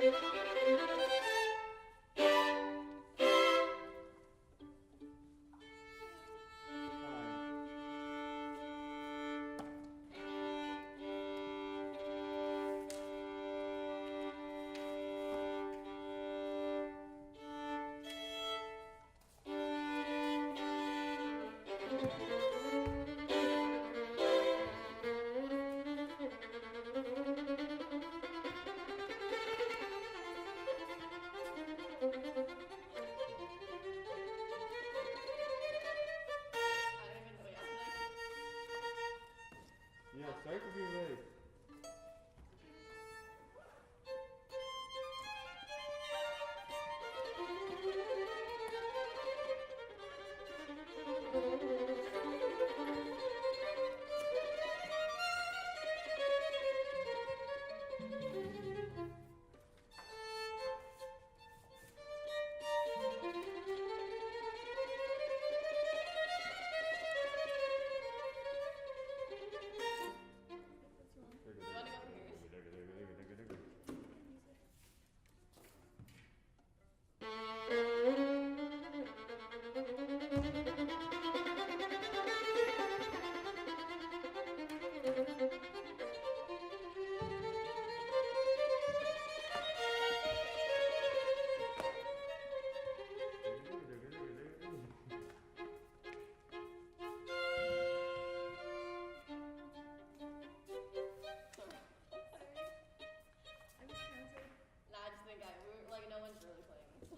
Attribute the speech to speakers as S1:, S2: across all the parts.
S1: Yeah, sorry for being late.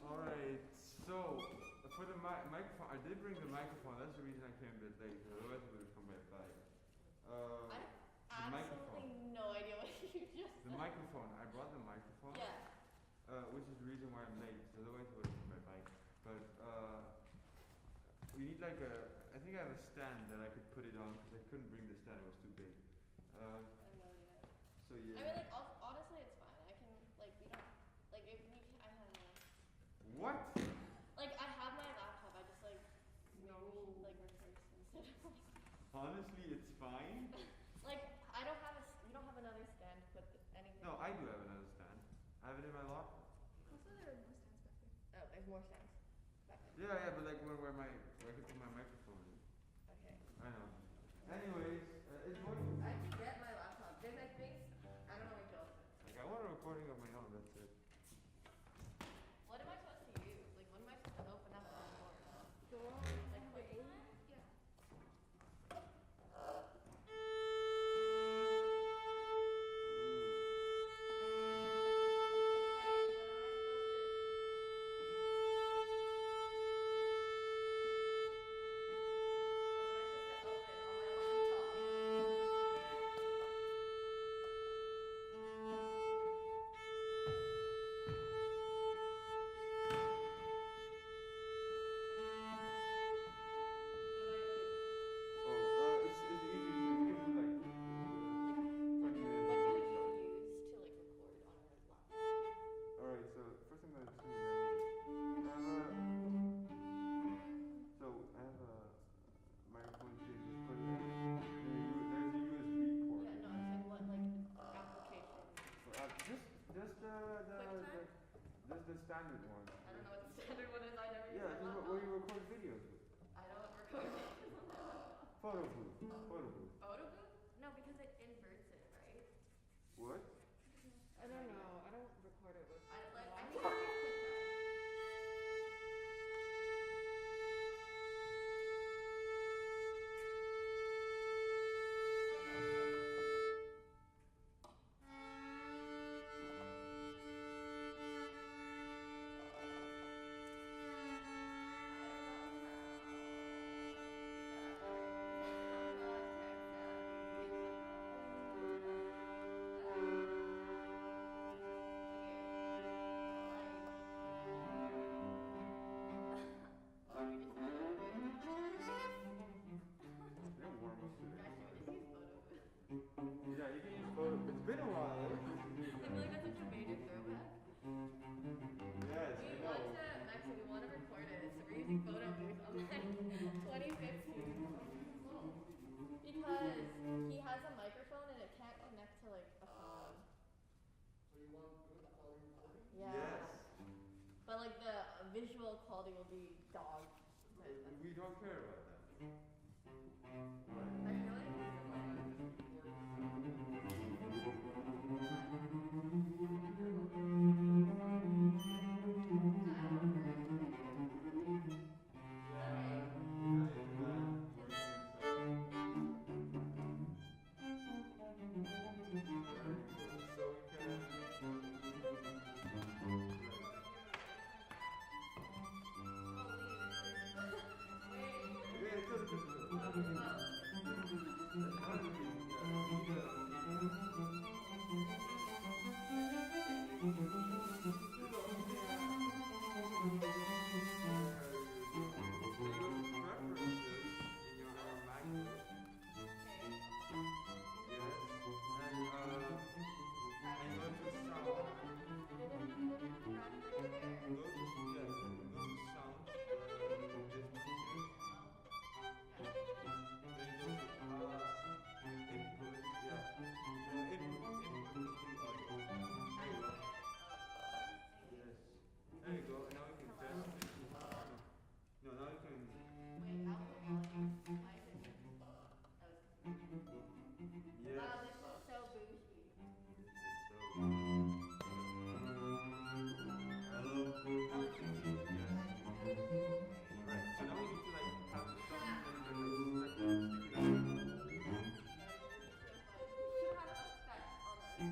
S1: Alright, so for the microphone, I did bring the microphone. That's the reason I came a bit late. Otherwise, I would have come right back.
S2: I have absolutely no idea what you just said.
S1: The microphone. I brought the microphone.
S2: Yeah.
S1: Which is the reason why I'm late. Otherwise, I would have come right back. But we need like a. I think I have a stand that I could put it on because I couldn't bring the stand. It was too big. So yeah.
S2: I mean, like, honestly, it's fine. I can, like, we don't, like, if you, I don't know.
S1: What?
S2: Like, I have my laptop. I just, like, like, reverse instead of, like.
S1: Honestly, it's fine.
S2: Like, I don't have you don't have another stand to put anything.
S1: No, I do have another stand. I have it in my locker.
S3: Also, there are more stands back there.
S2: Oh, there's more stands back there.
S1: Yeah, but like where I can put my microphone in.
S2: Okay.
S1: I know. Anyways, it's working.
S2: I can get my laptop. There's, I think, I don't know where to go.
S1: Like I want a recording of my own. That's it.
S2: What am I supposed to use? Like, what am I supposed to open up on for?
S3: Like,
S2: click
S3: A?
S2: on it?
S3: Yeah.
S1: The standard one.
S2: I don't know what the standard one is. I never use
S1: Yeah,
S2: my laptop.
S1: where you record videos with.
S2: I don't record videos on my laptop.
S1: Photo booth. Photo booth.
S2: Photo booth? No, because it inverts it, right?
S1: What?
S4: I don't know. I don't record it with.
S2: I think I use QuickTime. like the visual quality will be dog.
S1: We don't care about that.
S2: I feel like
S1: There you go, and now we can test. No, now you can.
S2: wait, output volume. Why is it here?
S1: Yes.
S2: Wow, this is so bougie.
S1: Hello.
S2: Oh, it's bougie.
S1: Right. So now we need to like have the song and then like stick it
S2: You should have effects on the.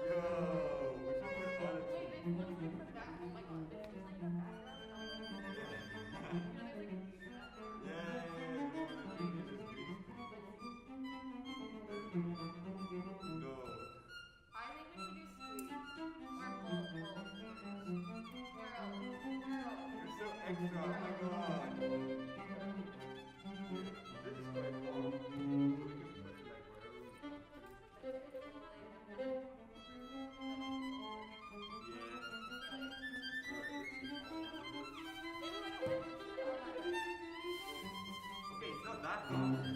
S1: Yo, we should put all the.
S2: Wait, this looks like the back. Oh my god, this looks like the background. You know, there's like a huge background.
S1: No.
S2: I think we should do squeeze. Or bull. Squirrel.
S1: You're so extra. Oh my god. This is quite cool. So we can put it like wherever we want. Okay, it's not that hard.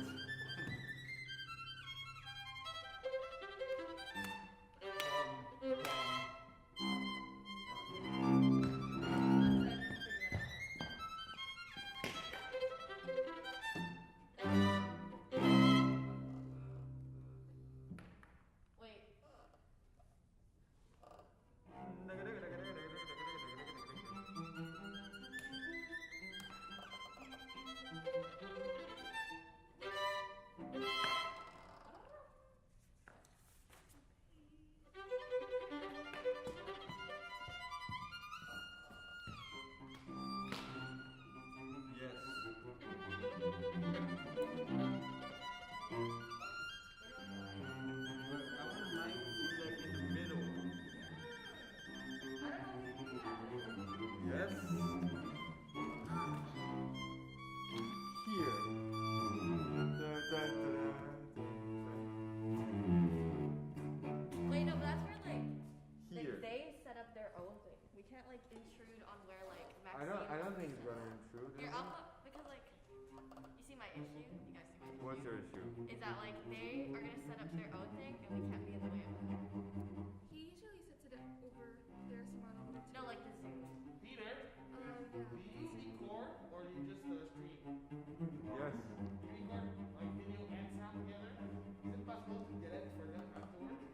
S2: Wait.
S1: Yes. Here.
S2: Wait, no, but that's where like
S1: Here.
S2: they set up their own thing. We can't like intrude on where like
S1: I don't think it's gonna intrude.
S2: Here, I'll put, because like you see my issue? You guys see my issue?
S1: What's your issue?
S2: Is that like they are gonna set up their own thing and we can't be in the way of it.
S3: He usually sets it over there somewhere on the
S2: No, like the Zoom.
S5: Peter,
S3: yeah.
S5: do you record or you just stream?
S1: Yes.
S5: You record like video and sound together? Is it possible to get it for them afterwards?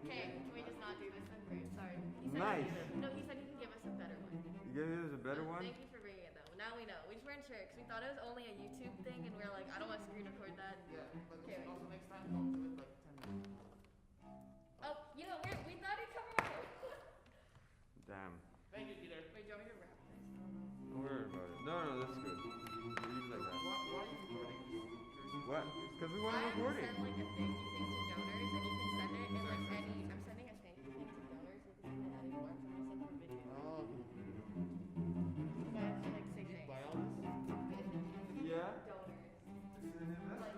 S2: Okay, can we just not do this then? Great, sorry. He said
S1: Nice.
S2: No, he said he can give us a better one.
S1: You gave us a better one?
S2: Thank you for bringing it though. Now we know. We just weren't sure because we thought it was only a YouTube thing and we were like, I don't want to screen record that.
S5: Yeah, but
S2: Okay, wait.
S5: also next time don't do it like 10 minutes.
S2: Oh, you know, we thought he'd come over.
S1: Damn.
S5: Thank you, Peter.
S2: Wait, do you want me to wrap this?
S1: Don't worry about it. No, that's good. Leave it like that.
S5: Why are you recording?
S1: What? Because we want to
S2: I
S1: record it.
S2: send like a thank you thing to donors and you can send it in like any, I'm sending a thank you thing to donors. You can send it anymore. I'm trying to send for video.
S5: Oh,
S2: You guys should like say
S5: you
S2: thanks.
S5: buy all this?
S1: Yeah?
S2: Donors.
S1: Is it in that?
S2: Like,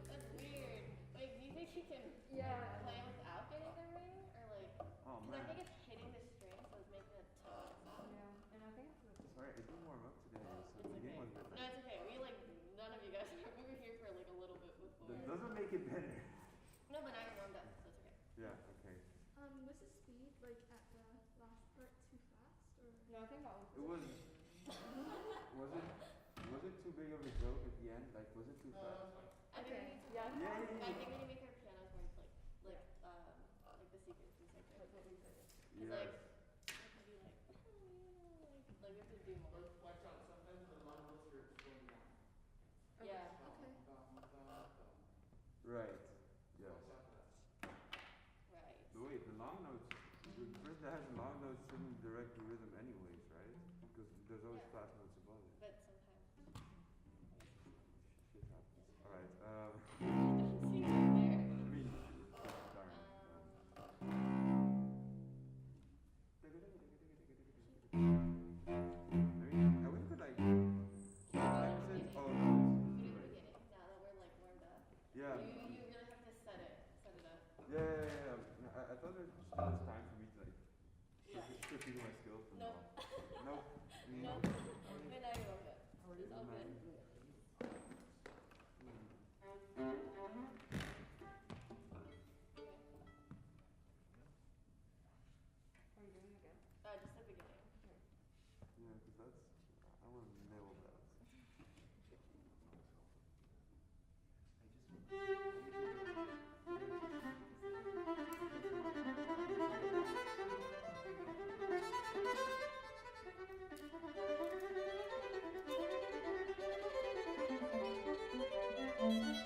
S2: That's weird. Like, do you think she can
S4: Yeah.
S2: play without getting the ring, or like?
S1: Oh
S2: Because I
S1: man.
S2: think it's hitting the string, so it's making a tone.
S4: Yeah. And I think it's
S1: Sorry, I didn't warm up today, so
S2: It's
S1: the
S2: okay.
S1: game was
S2: No,
S1: different.
S2: it's okay. We like none of you guys. We were here for like a little bit before.
S1: That doesn't make it better.
S2: No, but now you're warmed up, so it's okay.
S1: Yeah, okay.
S3: Was the speed like at the last part too fast or?
S4: No, I think that was.
S1: It was. Was it too big of a joke at the end? Like, was it too fast?
S2: I think we
S4: Okay.
S2: need to,
S4: Yeah.
S1: Yeah,
S2: I
S1: yeah,
S2: think we need to make our pianos more like the secrets and stuff.
S4: Like what we said.
S1: yeah.
S2: Like,
S1: Yes.
S2: it could be like we have to do more.
S5: Watch out, sometimes the long notes are slowing down.
S2: Yeah.
S3: Okay.
S1: Right. Yes.
S5: Watch out for that.
S2: Right.
S1: But wait, the long notes. The person that has long notes shouldn't direct the rhythm anyways, right? Because there's always
S2: Yeah.
S1: flat notes above it.
S2: But sometimes.
S1: Shit happens. Alright,
S2: See right there.
S1: I mean, darn. I wish we could like times it. Oh no.
S2: Put it in the
S1: Right.
S2: beginning. Now that we're like warmed up.
S1: Yeah.
S2: You really have to set it up.
S1: Yeah. No, I thought it was time for me to like
S2: Yeah.
S1: strip my skills from
S2: Nope.
S1: now. Nope.
S2: Nope. But now you're warmed up. It's all good.
S4: Are you doing it again?
S2: Just the beginning.
S1: Yeah, because that's I want to nail that.
S2: Thank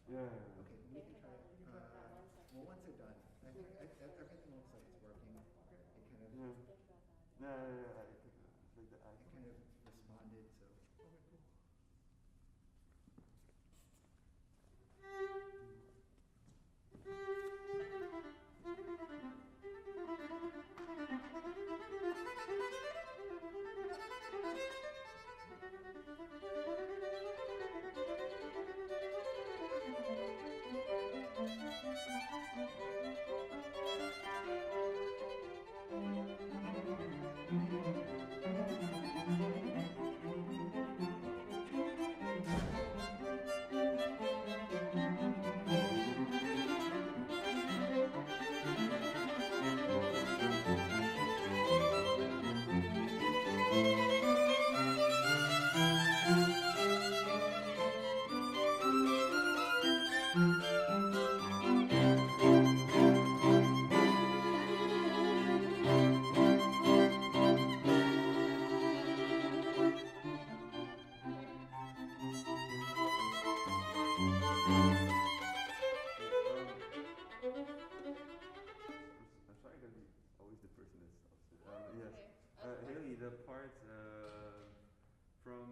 S1: Yeah.
S6: Okay, we can try it. Well, once they're done, I think everything looks like it's working. It kind of,
S1: Yeah. Yeah. I think, like the
S6: it
S1: icon.
S6: kind of responded, so.
S1: I'm sorry to be always the person that's upset. Yes.
S2: Okay.
S1: Haley, the parts from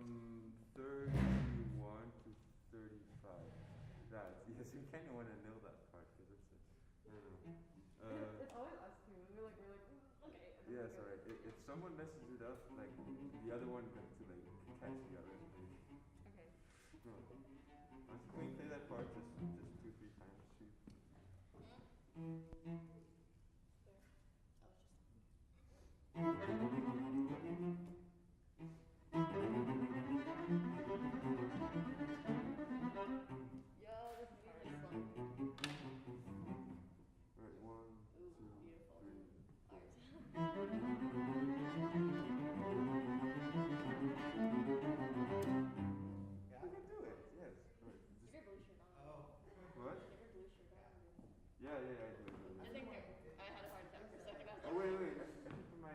S1: 31 to 35. That, yes, you kind of want to know that part because it's, I don't know.
S4: It's always us two. We're like, okay. and then
S1: Yeah,
S4: we go.
S1: sorry. If someone messes it up, like the other one got to like catch the other.
S4: Okay.
S1: No. Honestly, can we play that part just 2-3 times? Too?
S2: Yo, this music is slowing.
S1: Alright, 1, 2,
S2: Ooh, beautiful.
S1: 3.
S6: Yeah.
S1: I can do it. Yes. Alright.
S2: Give your blue shirt on.
S6: Oh.
S1: What?
S2: Give your blue shirt on.
S1: Yeah, I do.
S2: I think I had a heart attack for a second after.
S1: Oh wait. I think for my.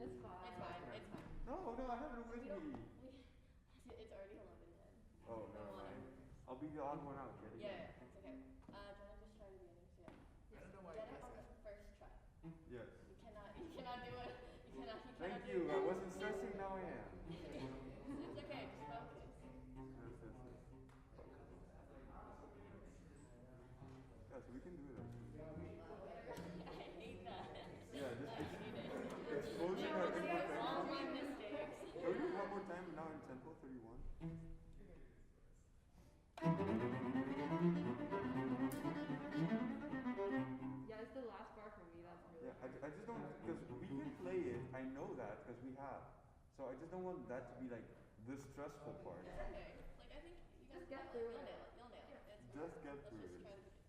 S4: It's fine.
S2: It's fine. It's fine.
S1: No, I have it with
S2: We don't.
S1: me.
S2: It's already 11 then.
S1: Oh, never mind. I'll be the odd one out. Get it?
S2: Yeah, it's okay. Do you want to just try the beginning? So
S6: I don't know why
S2: get
S6: I
S2: it
S6: guess
S2: on
S6: that.
S2: the first try.
S1: Yes.
S2: You cannot do it. You cannot
S1: Thank
S2: do
S1: you.
S2: it.
S1: I wasn't stressing. Now I am.
S2: It's okay. Just focus.
S1: Yes. Yeah, so we can do it.
S2: I hate that.
S1: Yeah,
S2: I hate it.
S1: exposing our imperfections.
S2: All my mistakes.
S1: Can we do it one more time now in tempo 31?
S4: Yeah, it's the last bar for me. That's really.
S1: Yeah, I just don't, because we can play it, I know that, because we have. So I just don't want that to be like the stressful part.
S2: It's okay. Like I think you guys
S4: Just get
S2: will
S4: through
S2: nail
S4: it.
S2: it. You'll nail it. It's
S1: Just
S2: fine.
S1: get
S2: Let's
S1: through
S2: just
S1: it.
S2: try the beginning.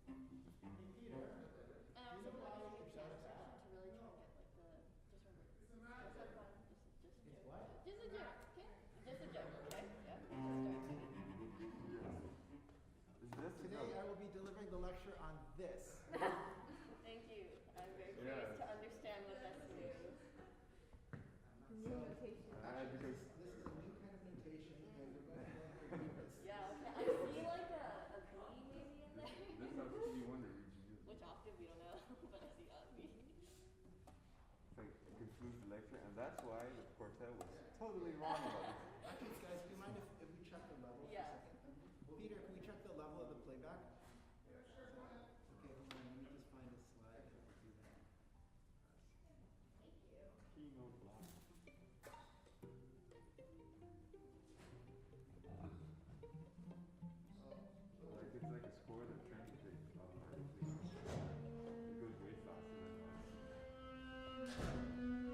S2: And I also want to do piano section to really try and get like the just remember. Just have fun. Just a joke. Just a joke. Okay. Just a joke. Okay. Yeah. Just start.
S1: Yes.
S6: Today I will be delivering the lecture on this.
S2: Thank you. I'm very
S1: Yeah.
S2: curious to understand what this means.
S4: New notation.
S1: Because
S6: This is a new kind of notation, and we're going to learn how to use this.
S2: Yeah. Okay. I see like a B maybe in there.
S1: this is how Stevie Wonder reads music.
S2: Which octave we don't know, but I see a B.
S1: It's like it concludes the lecture, and that's why the quartet was totally wrong about it.
S6: Actually, guys, do you mind if we check the level
S2: Yeah.
S6: for a second? Peter, can we check the level of the playback? Okay, hold on. Let me just find a slide that will do that.
S1: Keynote block. Like it's like a score that translates automatically. It goes way faster than because that's what I want to strive for.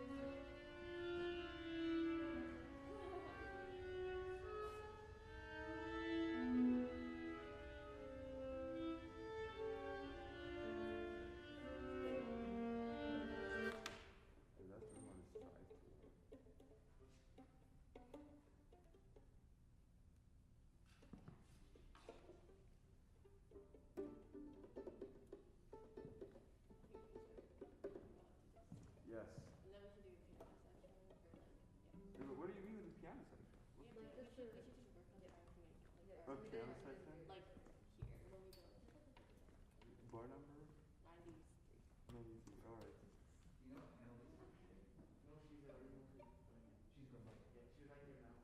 S1: Yes.
S2: And then we should do a piano section or like
S1: Yeah, but what do you mean with the piano section?
S2: we should just work on trying to make like
S1: Oh, piano section?
S2: like here when we
S1: bar number?
S2: 93.
S1: 93. All right.
S5: You know, Annalise? No, she's already moved to, she's going back. Yeah, she's right here now.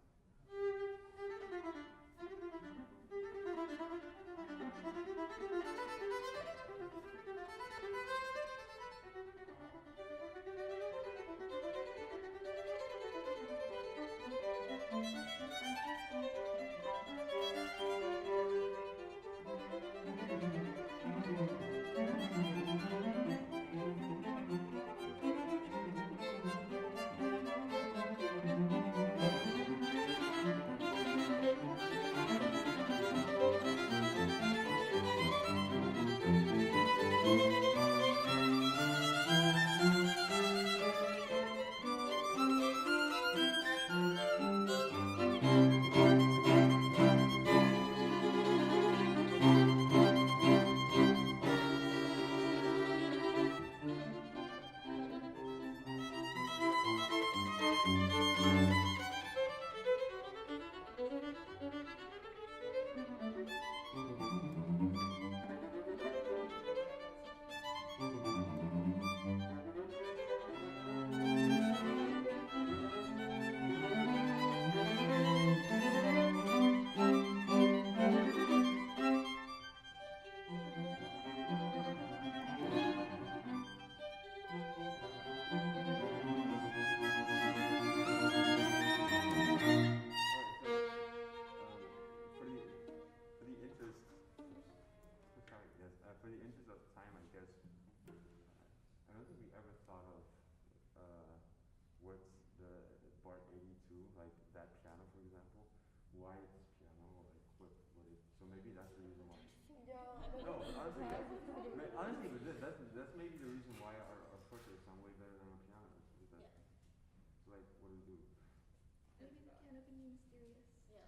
S1: For the interest of time, I guess, I don't think we ever thought of what's the Bart 82, like that piano, for example. Why it's piano, like what it. So maybe that's the reason why. No, honestly, but that's maybe the reason why our portraits sound way better than our pianos. Because so like, what do we do?
S3: Maybe the piano can be mysterious.
S2: Yeah,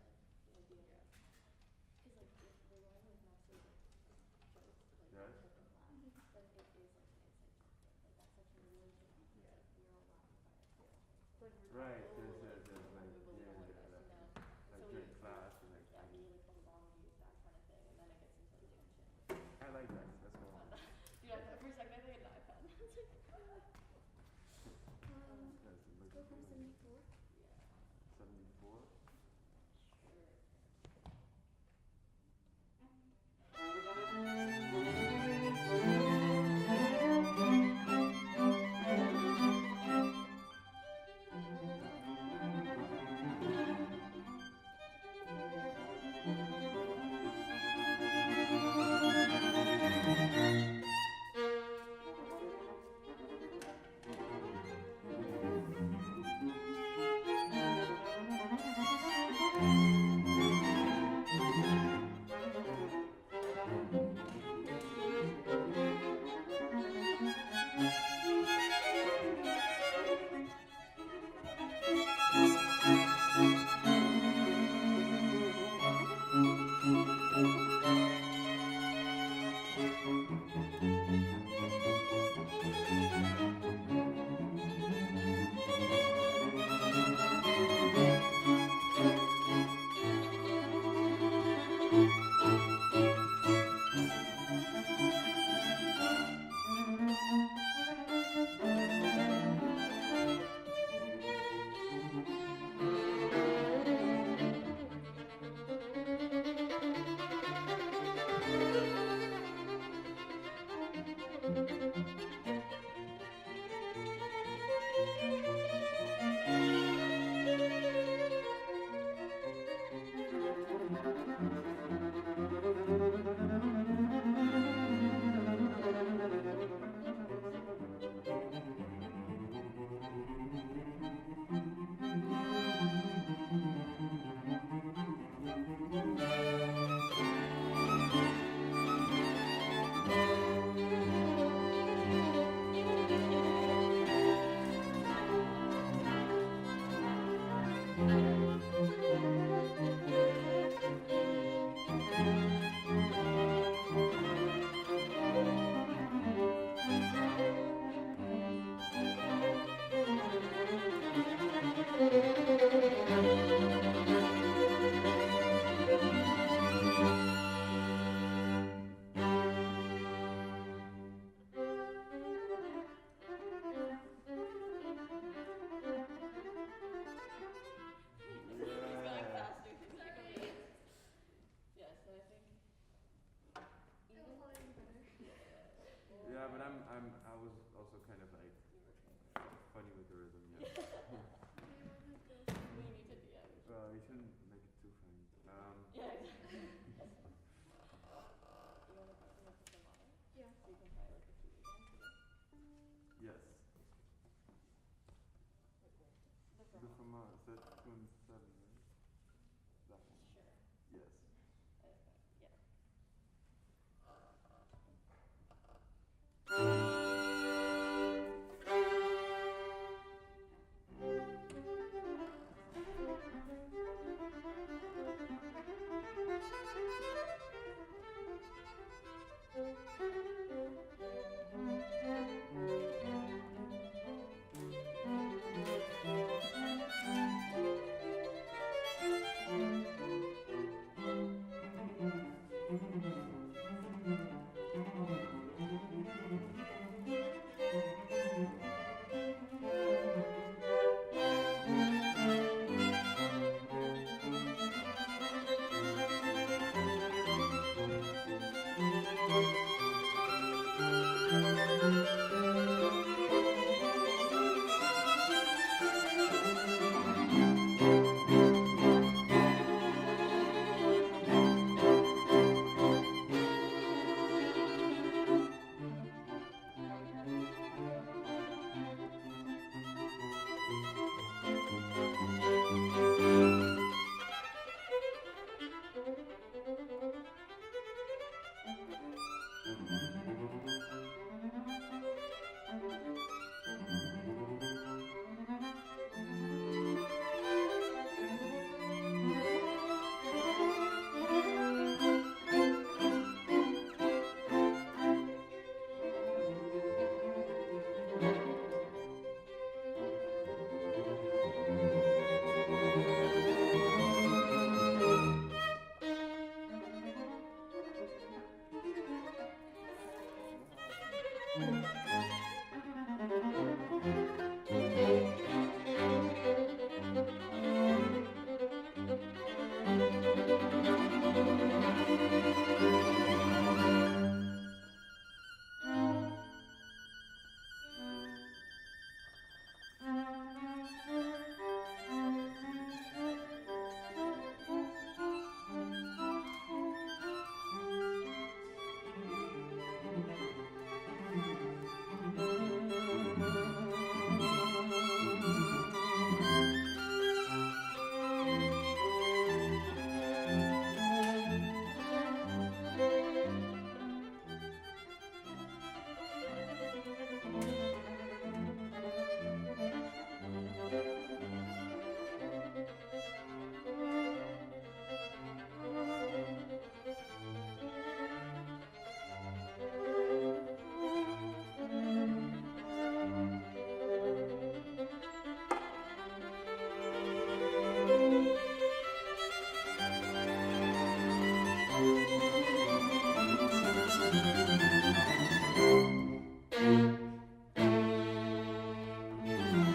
S2: like the idea. Because like if the one was mostly like jokes, like
S1: Yes.
S2: type of laugh, then it is like an inside joke. Like that's such a religion. Like we're all laughing by ourselves.
S4: Like
S1: Right.
S2: Oh,
S1: There's
S2: like,
S1: like
S2: we believe all
S1: yeah,
S2: this,
S1: like
S2: so
S1: during
S2: we,
S1: class and like.
S2: yeah, we like hold on to that kind of thing, and then it gets into like tension.
S1: I like that. That's
S2: Fun.
S1: more.
S2: Dude, I thought for a second I think I died. It's like,
S1: That's
S3: Let's go for 74.
S2: yeah,
S1: 74.
S2: sure.
S1: Set tune 7, right? That one.
S2: Sure.
S1: Yes.
S2: Yeah.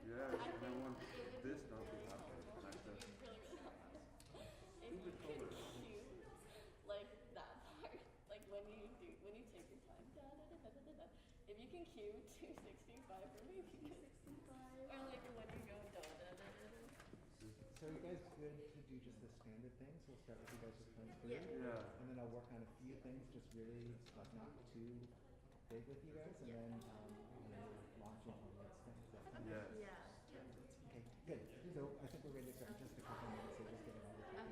S1: Yes, and I want this not to happen. And I said,
S2: If you can cue like that part, like when you take your time, if you can cue 265 for me, because, or like when you go
S6: So are you guys good to do just the standard things? We'll start with you guys just playing through.
S1: yeah.
S6: And then I'll work on a few things, just really like not too big with you guys, and then launch into the next thing. Does that sound good?
S1: Yes.
S6: Okay, good. So I think we're ready to start in just a couple minutes, so just get it all the time.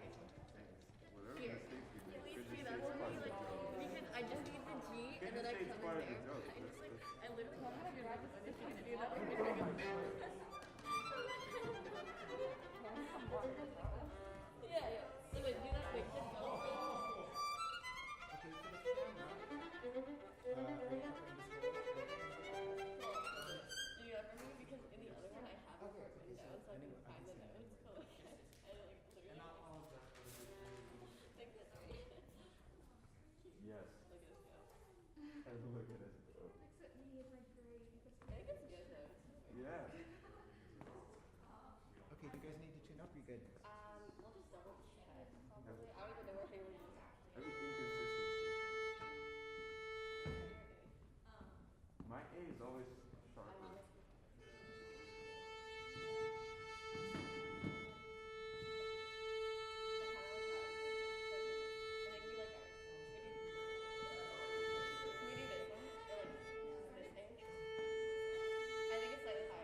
S1: Whatever
S2: Here.
S1: mistakes you make,
S2: Please
S1: could
S2: see
S1: just
S2: that
S1: say
S2: for
S1: it's
S2: me,
S1: part of the
S2: like,
S1: joke.
S2: because I just need the G
S1: Could
S2: and then
S1: just
S2: I
S1: say
S2: come
S1: it's
S2: in
S1: part of the
S2: there.
S1: joke.
S2: I just like,
S1: That's-
S2: I literally have to practice if you can do that. Yeah. So wait, do that. Wait, just go.
S6: Okay, for the camera, are you covering this whole?
S2: Do you ever move? Because in the other one I have it
S6: Okay,
S2: broken
S6: so
S2: down, so I can
S6: anyway,
S2: find the
S6: I can
S2: notes.
S6: see
S2: But like, I like literally. Like this.
S1: Yes.
S2: Look at this go.
S1: I look at it.
S3: Except me is like great because
S2: I think it's good though.
S1: Yeah.
S6: Okay, do you guys need to tune up? Or you good?
S2: We'll just double check probably. I don't even know where Haley is.
S1: Every inconsistency. My A is always sharper.
S2: Can we do this one? Or like this thing? I think it's slightly higher.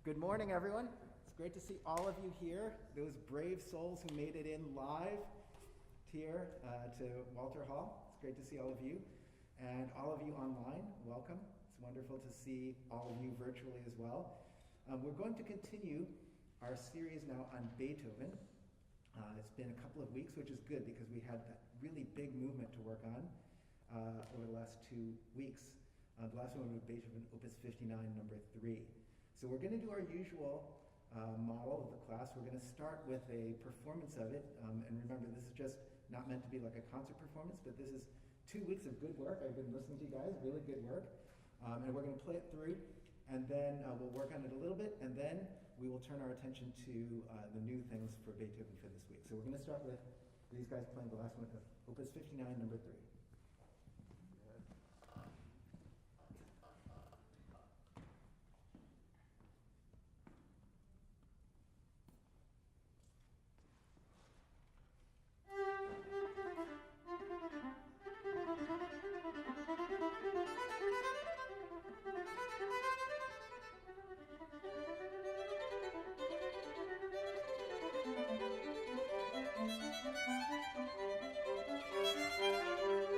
S6: Good morning, everyone. It's great to see all of you here, those brave souls who made it in live here to Walter Hall. It's great to see all of you. And all of you online, welcome. It's wonderful to see all of you virtually as well. We're going to continue our series now on Beethoven. It's been a couple of weeks, which is good because we had that really big movement to work on over the last 2 weeks. The last one was Beethoven Opus 59, number 3. So we're going to do our usual model of the class. We're going to start with a performance of it. And remember, this is just not meant to be like a concert performance, but this is 2 weeks of good work. I've been listening to you guys, really good work. And we're going to play it through, and then we'll work on it a little bit, and then we will turn our attention to the new things for Beethoven for this week. So we're going to start with these guys playing the last one of Opus 59, number 3.
S7: Thank you.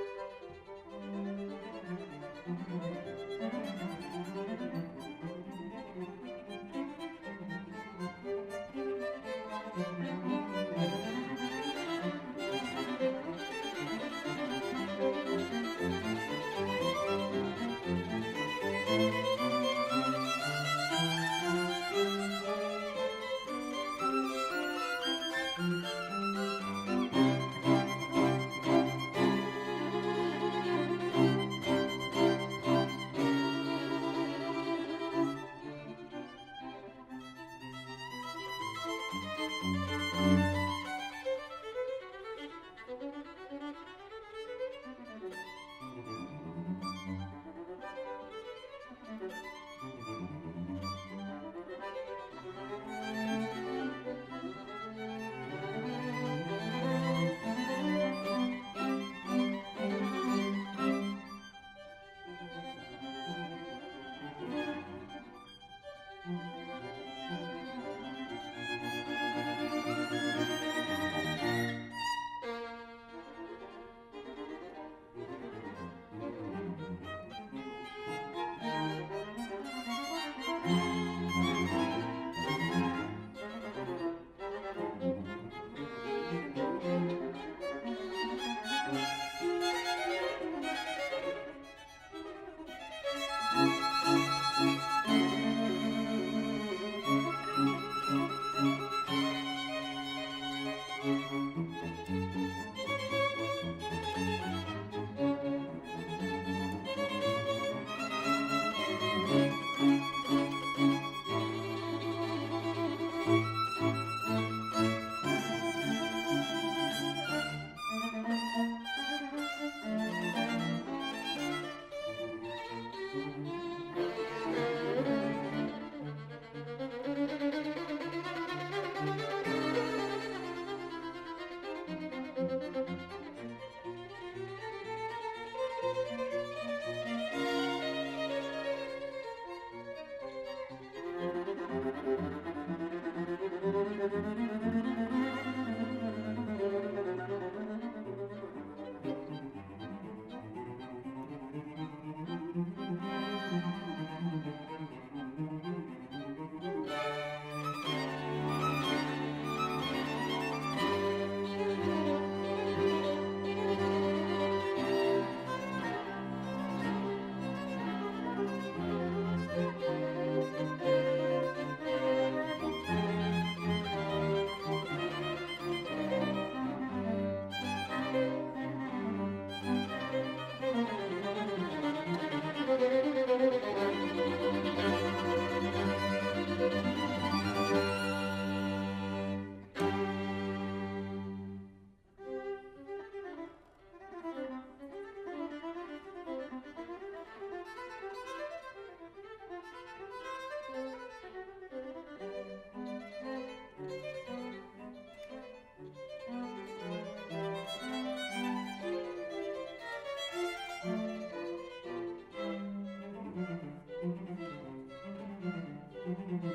S6: Wow,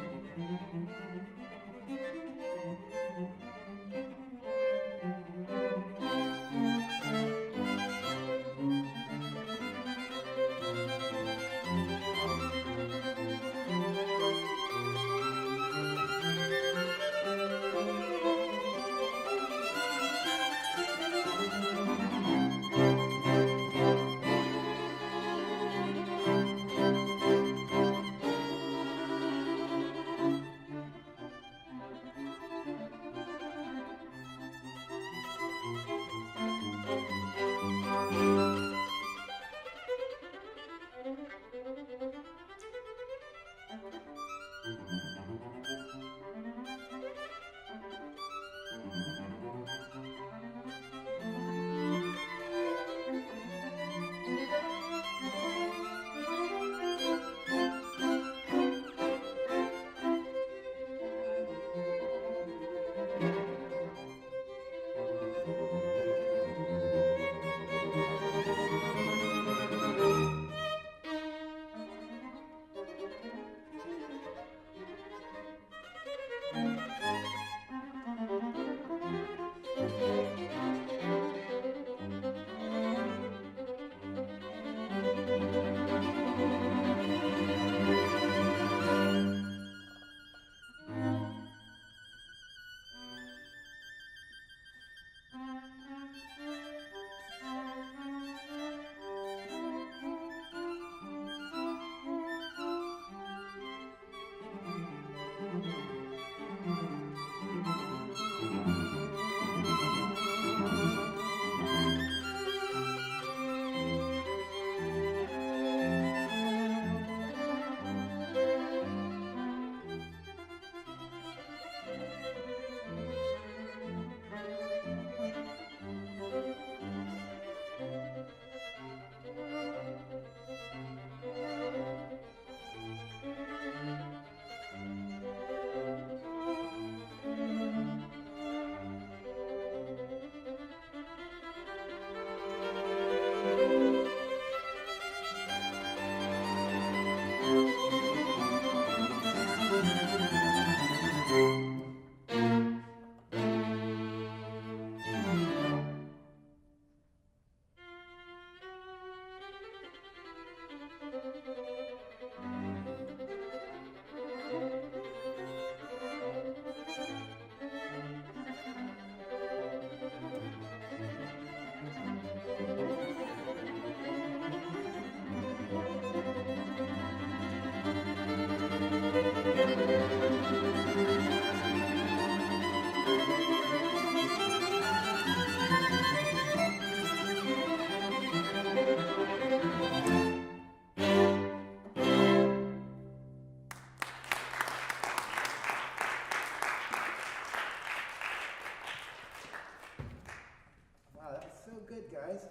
S6: that was so good, guys.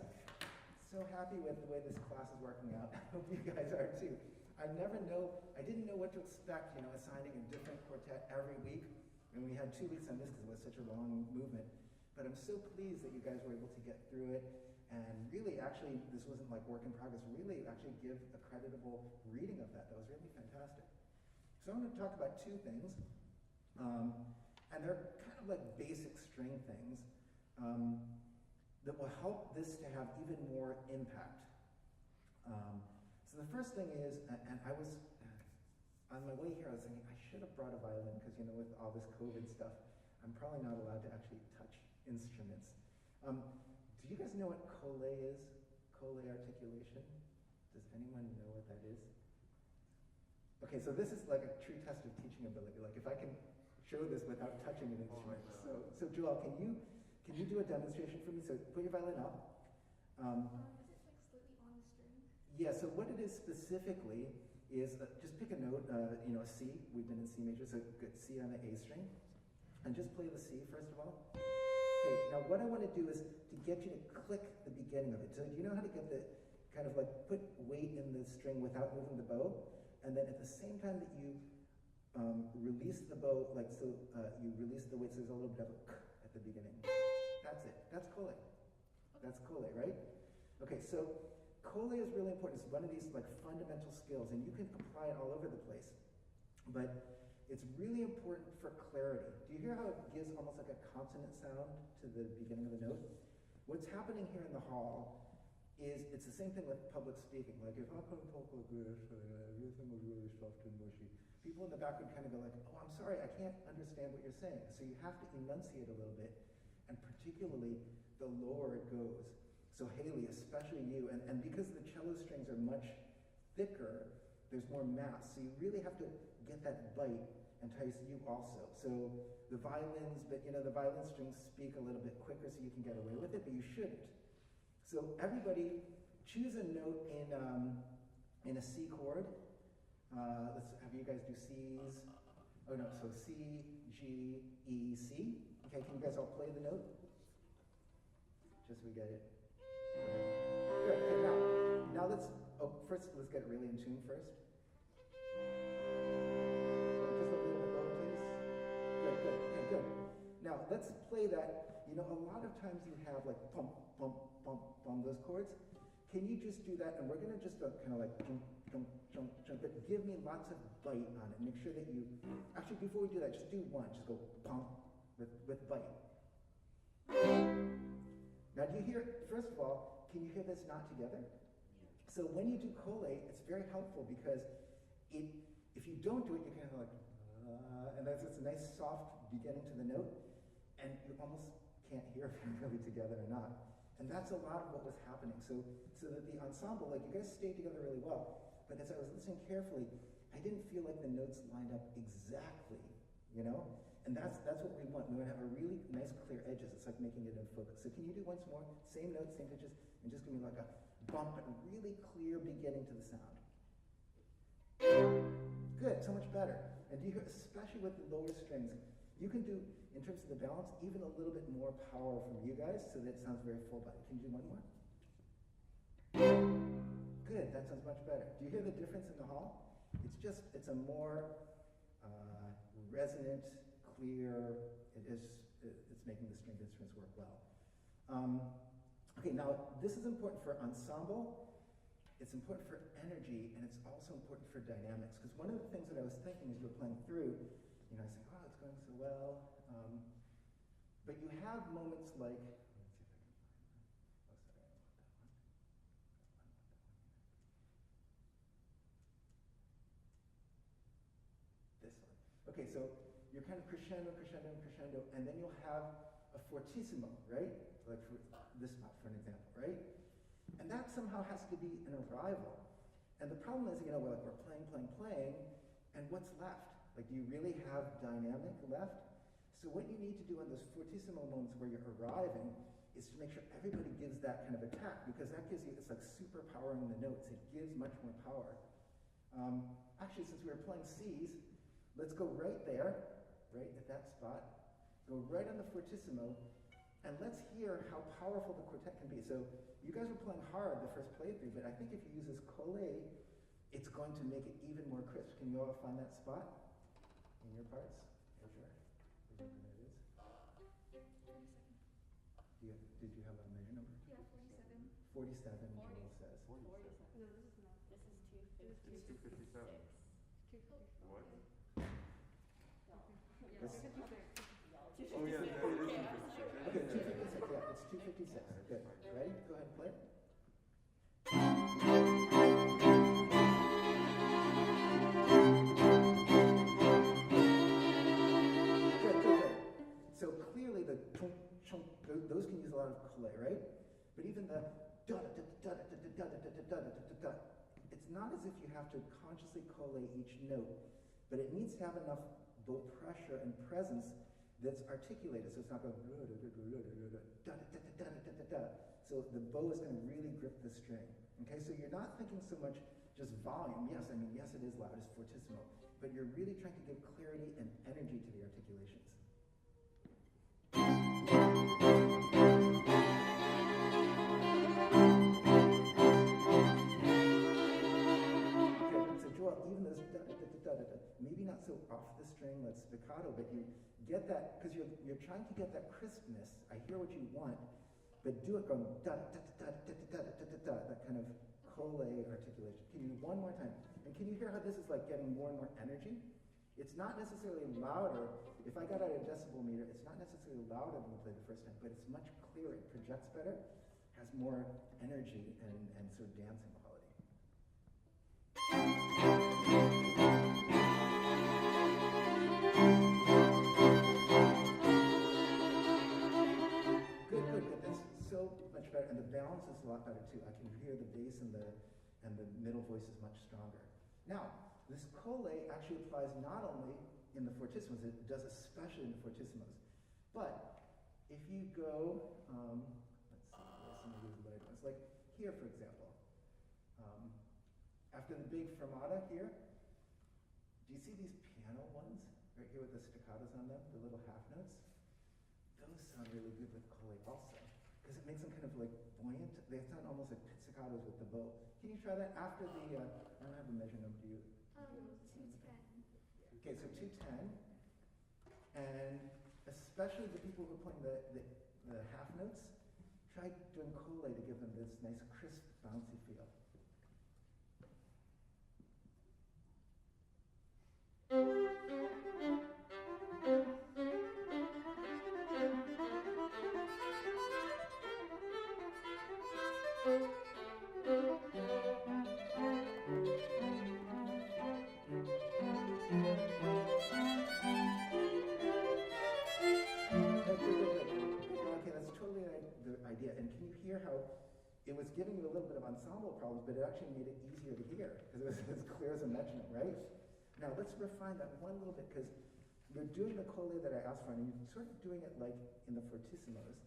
S6: So happy with the way this class is working out. I hope you guys are too. I didn't know what to expect, assigning a different quartet every week. And we had 2 weeks on this because it was such a long movement. But I'm so pleased that you guys were able to get through it. And really, actually, this wasn't like work in progress. Really, actually give a creditable reading of that. That was really fantastic. So I'm going to talk about 2 things. And they're kind of like basic string things that will help this to have even more impact. So the first thing is, and I was, on my way here, I was thinking, I should have brought a violin, because with all this COVID stuff, I'm probably not allowed to actually touch instruments. Do you guys know what colle is? Colle articulation? Does anyone know what that is? Okay, so this is like a true test of teaching ability. Like if I can show this without touching an instrument. So Joel, can you do a demonstration for me? So put your violin up.
S3: Is it like slightly on the string?
S6: Yeah, so what it is specifically is, just pick a note, a C. We've been in C major, so good, C on the A string. And just play the C first of all. Okay, now what I want to do is to get you to click the beginning of it. So do you know how to get the, kind of like put weight in the string without moving the bow? And then at the same time that you release the bow, you release the weight, so there's a little bit of a k at the beginning. That's it. That's colle. That's colle, right? Okay, so colle is really important. It's one of these like fundamental skills, and you can apply it all over the place. But it's really important for clarity. Do you hear how it gives almost like a consonant sound to the beginning of the note? What's happening here in the hall is it's the same thing with public speaking. Like if I couldn't talk like this, everything was really soft and mushy. People in the back would kind of go like, oh, I'm sorry, I can't understand what you're saying. So you have to enunciate a little bit, and particularly the lower it goes. So Haley, especially you, and because the cello strings are much thicker, there's more mass. So you really have to get that bite entice you also. So the violins, but the violin strings speak a little bit quicker so you can get away with it, but you shouldn't. So everybody choose a note in a C chord. Let's have you guys do C's. Oh no, so C, G, E, C. Okay, can you guys all play the note? Just so we get it. Good, okay, now let's get it really in tune first. Just a little bit lower, please. Good, okay, good. Now let's play that. A lot of times you have like pump, pump, pump, pump, those chords. Can you just do that? And we're gonna just kind of like jump, jump, jump, jump, but give me lots of bite on it. Make sure that you, actually before we do that, just do one. Just go pump with bite. Now do you hear, first of all, can you hear this knot together? So when you do collate, it's very helpful because if you don't do it, you're kind of like, and that's just a nice soft beginning to the note, and you almost can't hear if you're really together or not. And that's a lot of what was happening. So that the ensemble, like you guys stayed together really well, but as I was listening carefully, I didn't feel like the notes lined up exactly, And that's what we want. We want to have a really nice clear edges. It's like making it in focus. So can you do once more? Same notes, same pitches, and just give me like a bump, but really clear beginning to the sound. Good, so much better. And do you hear, especially with the lower strings, you can do, in terms of the balance, even a little bit more power from you guys so that it sounds very full body. Can you do one more? Good, that sounds much better. Do you hear the difference in the hall? It's a more resonant, clear, it's making the stringed instruments work well. Okay, now this is important for ensemble, it's important for energy, and it's also important for dynamics. Because one of the things that I was thinking as we were playing through, I said, wow, it's going so well. But you have moments like, this one. Okay, so you're kind of crescendo, crescendo, crescendo, and then you'll have a fortissimo, right? Like for this spot, for an example, right? And that somehow has to be an arrival. And the problem is, we're playing, and what's left? Like, do you really have dynamic left? So what you need to do on those fortissimo moments where you're arriving is to make sure everybody gives that kind of attack, because that gives you, it's like superpowering the notes. It gives much more power. Actually, since we were playing C's, let's go right there, right at that spot, go right on the fortissimo, and let's hear how powerful the quartet can be. So you guys were playing hard the first playthrough, but I think if you use this collé, it's going to make it even more crisp. Can you all find that spot in your parts? For sure. Wherever it is. Did you have a measure number?
S3: Yeah, 47.
S6: 47, Joel says.
S2: 47.
S4: No, this is not.
S2: This is 256.
S1: It's 257. What?
S6: This,
S1: Oh yeah, that is 256.
S6: okay, 256, yeah, it's 256. Good. Ready? Go ahead and play it. Good. So clearly the chunk, chunk, those can use a lot of collé, right? But even the da-da-da-da-da-da-da-da-da-da-da-da-da, it's not as if you have to consciously collé each note, but it needs to have enough both pressure and presence that's articulated, so it's not going da-da-da-da-da-da-da-da-da-da. So the bow is going to really grip the string. Okay, so you're not thinking so much just volume. Yes, yes, it is loud, it's fortissimo, but you're really trying to give clarity and energy to the articulations. Okay, so Joel, even those da-da-da-da-da-da, maybe not so off the string, like staccato, but you get that, because you're trying to get that crispness. I hear what you want, but do it going da-da-da-da-da-da-da-da-da-da, that kind of collé articulation. Can you do one more time? And can you hear how this is like getting more and more energy? It's not necessarily louder. If I got out a decibel meter, it's not necessarily louder than we played the first time, but it's much clearer. It projects better, has more energy and sort of dancing quality. Good. That's so much better, and the balance is a lot better too. I can hear the bass and the middle voice is much stronger. Now, this colle actually applies not only in the fortissimos, it does especially in the fortissimos. But if you go, let's see, where's some of these later ones, like here, for example. After the big fermata here, do you see these piano ones right here with the staccatos on them, the little half notes? Those sound really good with colle also, because it makes them kind of like buoyant. They sound almost like pizzicatos with the bow. Can you try that after the, I don't have a measure note, do you?
S3: 210.
S6: Okay, so 210, and especially the people who are playing the half notes, try doing colle to give them this nice crisp, bouncy feel. Okay, that's totally the idea. And can you hear how it was giving you a little bit of ensemble problems, but it actually made it easier to hear because it was as clear as a metronome, right? Now let's refine that one little bit because you're doing the colle that I asked for, and you're sort of doing it like in the fortissimos.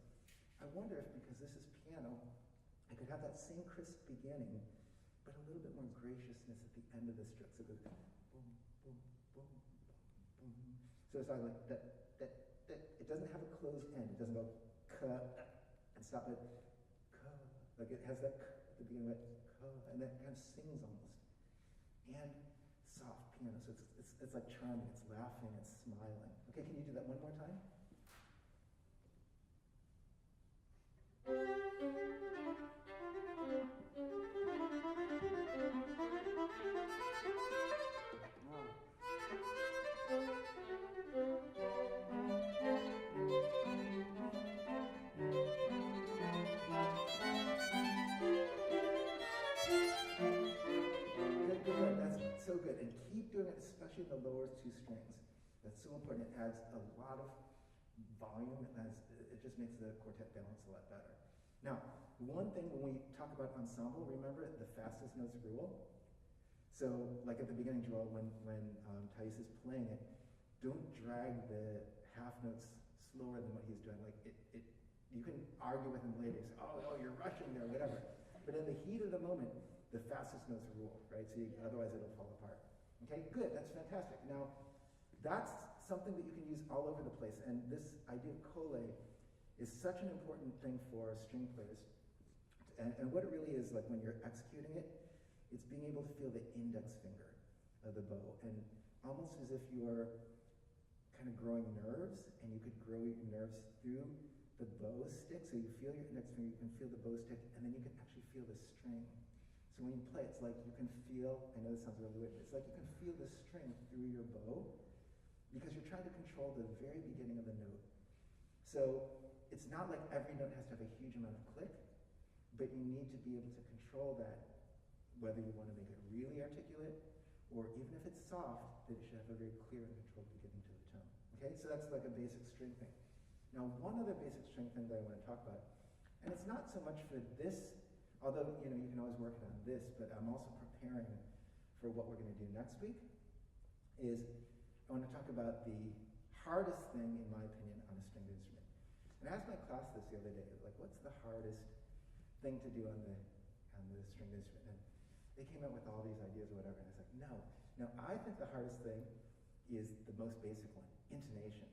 S6: I wonder if, because this is piano, I could have that same crisp beginning, but a little bit more graciousness at the end of the stroke. So it goes boom, boom, boom, boom, boom. So it's like that. It doesn't have a closed end. It doesn't go ka and stop it ka. Like it has that k at the beginning of it, ka, and that kind of sings almost. And soft piano, so it's like charming. It's laughing. It's smiling. Okay, can you do that one more time? Good. That's so good. And keep doing it, especially in the lower two strings. That's so important. It adds a lot of volume. It just makes the quartet balance a lot better. Now, one thing when we talk about ensemble, remember the fastest notes rule? So, like at the beginning, Joel, when Thais is playing it, don't drag the half notes slower than what he's doing. Like you can argue with him later, say, oh, you're rushing there, whatever. But in the heat of the moment, the fastest notes rule, right? So otherwise it'll fall apart. Okay, good, that's fantastic. Now, that's something that you can use all over the place, and this idea of colle is such an important thing for string players. And what it really is, like when you're executing it, it's being able to feel the index finger of the bow, and almost as if you're kind of growing nerves, and you could grow your nerves through the bow stick, so you feel your index finger, you can feel the bow stick, and then you can actually feel the string. So when you play, it's like you can feel, I know this sounds really weird, it's like you can feel the string through your bow, because you're trying to control the very beginning of the note. So it's not like every note has to have a huge amount of click, but you need to be able to control that, whether you want to make it really articulate, or even if it's soft, that it should have a very clear and controlled beginning to the tone. Okay, so that's like a basic string thing. Now, one other basic string thing that I want to talk about, and it's not so much for this, although you can always work on this, but I'm also preparing for what we're going to do next week, is I want to talk about the hardest thing, in my opinion, on a stringed instrument. And I asked my class this the other day, like, what's the hardest thing to do on the stringed instrument? And they came out with all these ideas or whatever, and I was like, no. Now, I think the hardest thing is the most basic one, intonation.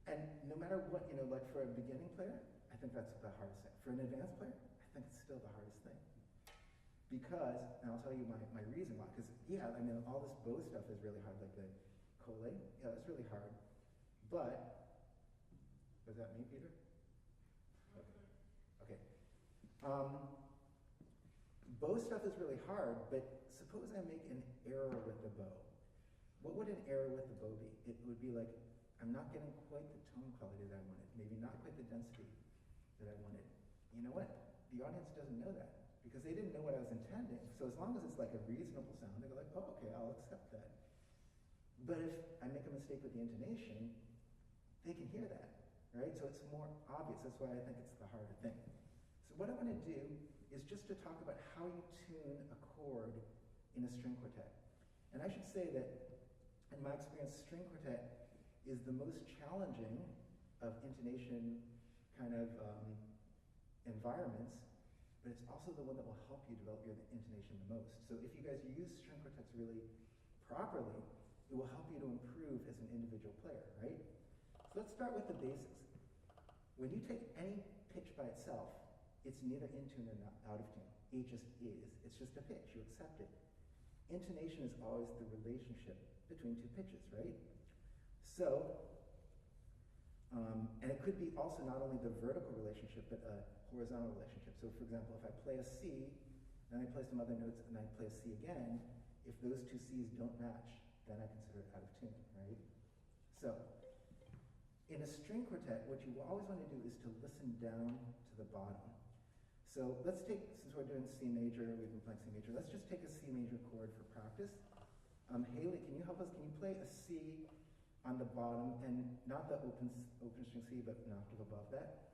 S6: And no matter what, like for a beginning player, I think that's the hardest thing. For an advanced player, I think it's still the hardest thing. Because, and I'll tell you my reason why, because all this bow stuff is really hard, like the colle, it's really hard. But, was that me, Peter? Okay. Bow stuff is really hard, but suppose I make an error with the bow. What would an error with the bowbee. It would be like, I'm not getting quite the tone quality that I wanted, maybe not quite the density that I wanted. You know what? The audience doesn't know that because they didn't know what I was intending. So as long as it's like a reasonable sound, they go like, oh, okay, I'll accept that. But if I make a mistake with the intonation, they can hear that, right? So it's more obvious. That's why I think it's the harder thing. So what I want to do is just to talk about how you tune a chord in a string quartet. And I should say that in my experience, string quartet is the most challenging of intonation kind of environments, but it's also the one that will help you develop your intonation the most. So if you guys use string quartets really properly, it will help you to improve as an individual player, right? So let's start with the basics. When you take any pitch by itself, it's neither in tune or not out of tune. It just is. It's just a pitch. You accept it. Intonation is always the relationship between two pitches, right? So, and it could be also not only the vertical relationship, but a horizontal relationship. So for example, if I play a C, then I play some other notes, and I play a C again, if those two C's don't match, then I consider it out of tune, right? So, in a string quartet, what you always want to do is to listen down to the bottom. So let's take, since we're doing C major, we've been playing C major, let's just take a C major chord for practice. Haley, can you help us? Can you play a C on the bottom, and not the open string C, but an octave above that?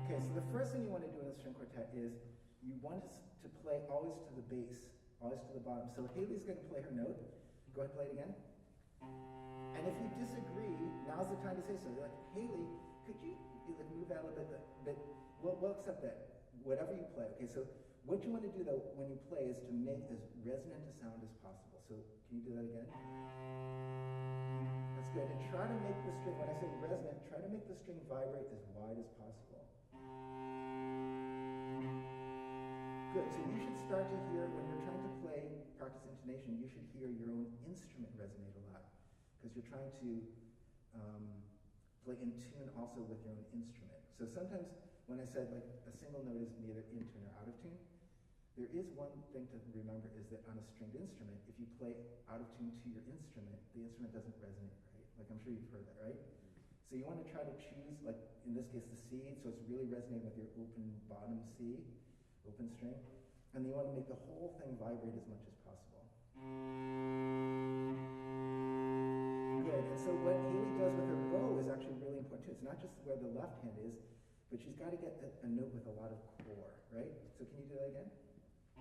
S6: Okay, so the first thing you want to do in a string quartet is you want to play always to the bass, always to the bottom. So Haley's going to play her note. Go ahead, play it again. And if you disagree, now's the time to say so. You're like, Haley, could you like move that a little bit? We'll accept that. Whatever you play. Okay, so what you want to do though when you play is to make as resonant a sound as possible. So can you do that again? That's good. And try to make the string, when I say resonant, try to make the string vibrate as wide as possible. Good. So you should start to hear, when you're trying to play practice intonation, you should hear your own instrument resonate a lot. Because you're trying to play in tune also with your own instrument. So sometimes when I said like a single note is neither in tune or out of tune, there is one thing to remember is that on a stringed instrument, if you play out of tune to your instrument, the instrument doesn't resonate, right? Like I'm sure you've heard that, right? So you want to try to choose, like in this case, the C, so it's really resonating with your open bottom C, open string, and you want to make the whole thing vibrate as much as possible. Good, and so what Haley does with her bow is actually really important too. It's not just where the left hand is, but she's got to get a note with a lot of core, right? So can you do that again?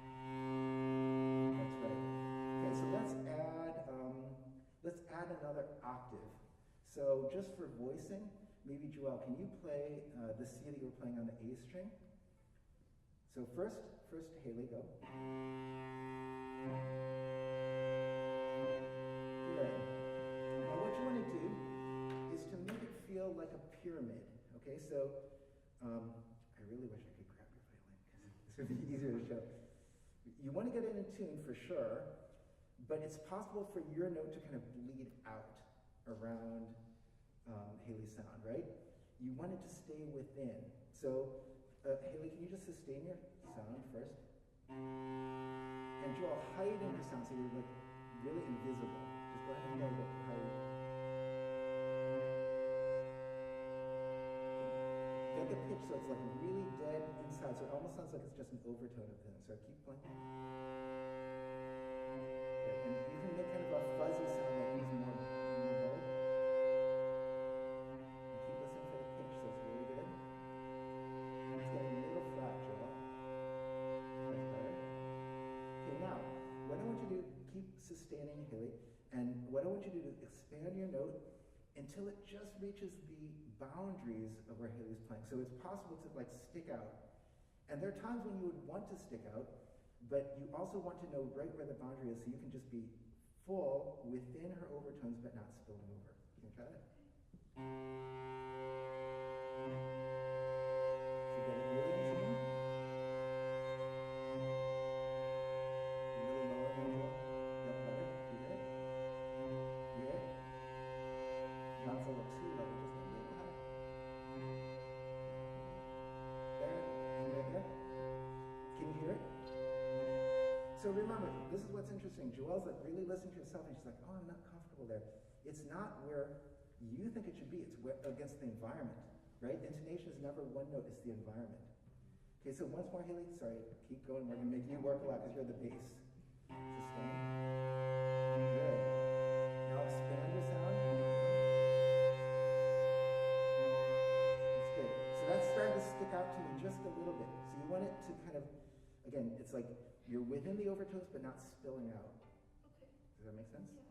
S6: That's right. Okay, so let's add another octave. So just for voicing, maybe Joelle, can you play the C that you were playing on the A string? So first Haley, go. Good. Now what you want to do is to make it feel like a pyramid. Okay, so I really wish I could grab your violin because this would be easier to show. You want to get it in tune for sure, but it's possible for your note to kind of bleed out around Haley's sound, right? You want it to stay within. So Haley, can you just sustain your sound first? And Joel, heighten your sound so you're like really invisible. Just go ahead and go a bit higher. Get the pitch so it's like really dead inside, so it almost sounds like it's just an overtone of things. So keep playing. Good. And you can make kind of a fuzzy sound that needs more bow. And keep listening for the pitch, so it's really good. It's getting a little flat, Joel. That's better. Okay, now, what I want you to do, keep sustaining, Haley, and what I want you to do is expand your note until it just reaches the boundaries of where Haley's playing. So it's possible to like stick out. And there are times when you would want to stick out, but you also want to know right where the boundary is so you can just be full within her overtones but not spilling over. Can you try that? So get it really in tune. A little lower, Angel. Yep, better. You get it? You get it? Not so low, too low, just a little high. There, and right there. Can you hear it? So remember, this is what's interesting. Joelle's like really listening to herself, and she's like, oh, I'm not comfortable there. It's not where you think it should be. It's against the environment, right? Intonation is never one note. It's the environment. Okay, so once more, Haley. Sorry, keep going. We're going to make you work a lot because you're the bass. Sustain. Good. Now expand your sound. That's good. So that's starting to stick out to me just a little bit. So you want it to kind of, again, it's like you're within the overtones but not spilling out.
S3: Okay.
S6: Does that make sense?
S3: Yeah.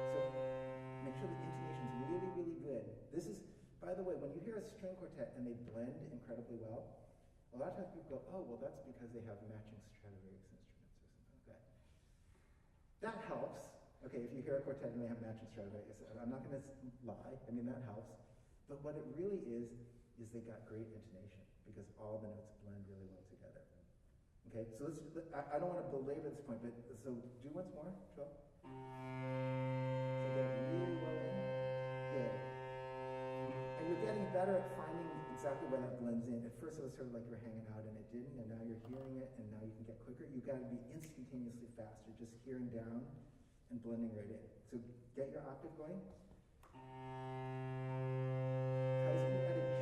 S6: So make sure the intonation's really, really good. This is, by the way, when you hear a string quartet and they blend incredibly well, a lot of times people go, oh, well, that's because they have matching Stradivarius instruments or something like that. That helps. Okay, if you hear a quartet and they have matching Stradivarius, I'm not going to lie. I mean, that helps. But what it really is they got great intonation because all the notes blend really well together. Okay, so I don't want to belabor this point, but so do once more, Joel. So get really well in. Good. And you're getting better at finding exactly where that blends in. At first it was sort of like you were hanging out and it didn't, and now you're hearing it, and now you can get quicker. You've got to be instantaneously faster, just hearing down and blending right in. So get your octave going. Tyson at a G.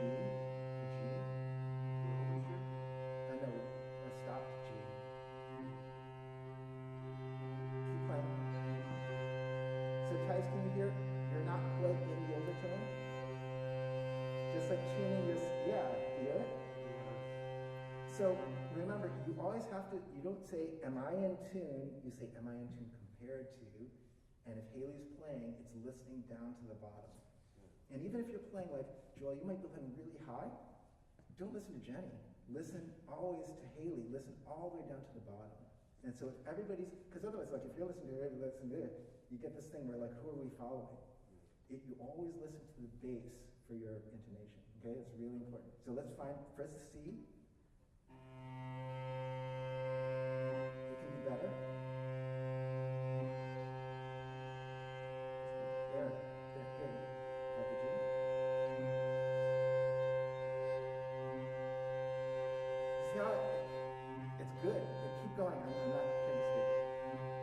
S6: I know, a stopped G. Keep playing. So Tyson, can you hear? You're not quite in the overtone. Just like tuning your, yeah, hear it? So remember, you always have to, you don't say, am I in tune? You say, am I in tune compared to? And if Haley's playing, it's listening down to the bottom. And even if you're playing like, Joel, you might be playing really high, don't listen to Jenny. Listen always to Haley. Listen all the way down to the bottom. And so if everybody's, because otherwise, like if you're listening to it, listen to it, you get this thing where like, who are we following? You always listen to the bass for your intonation. Okay, it's really important. So let's find first the C. It can be better. There, good. Got the G. See how it's good. But keep going. I'm not trying to skip.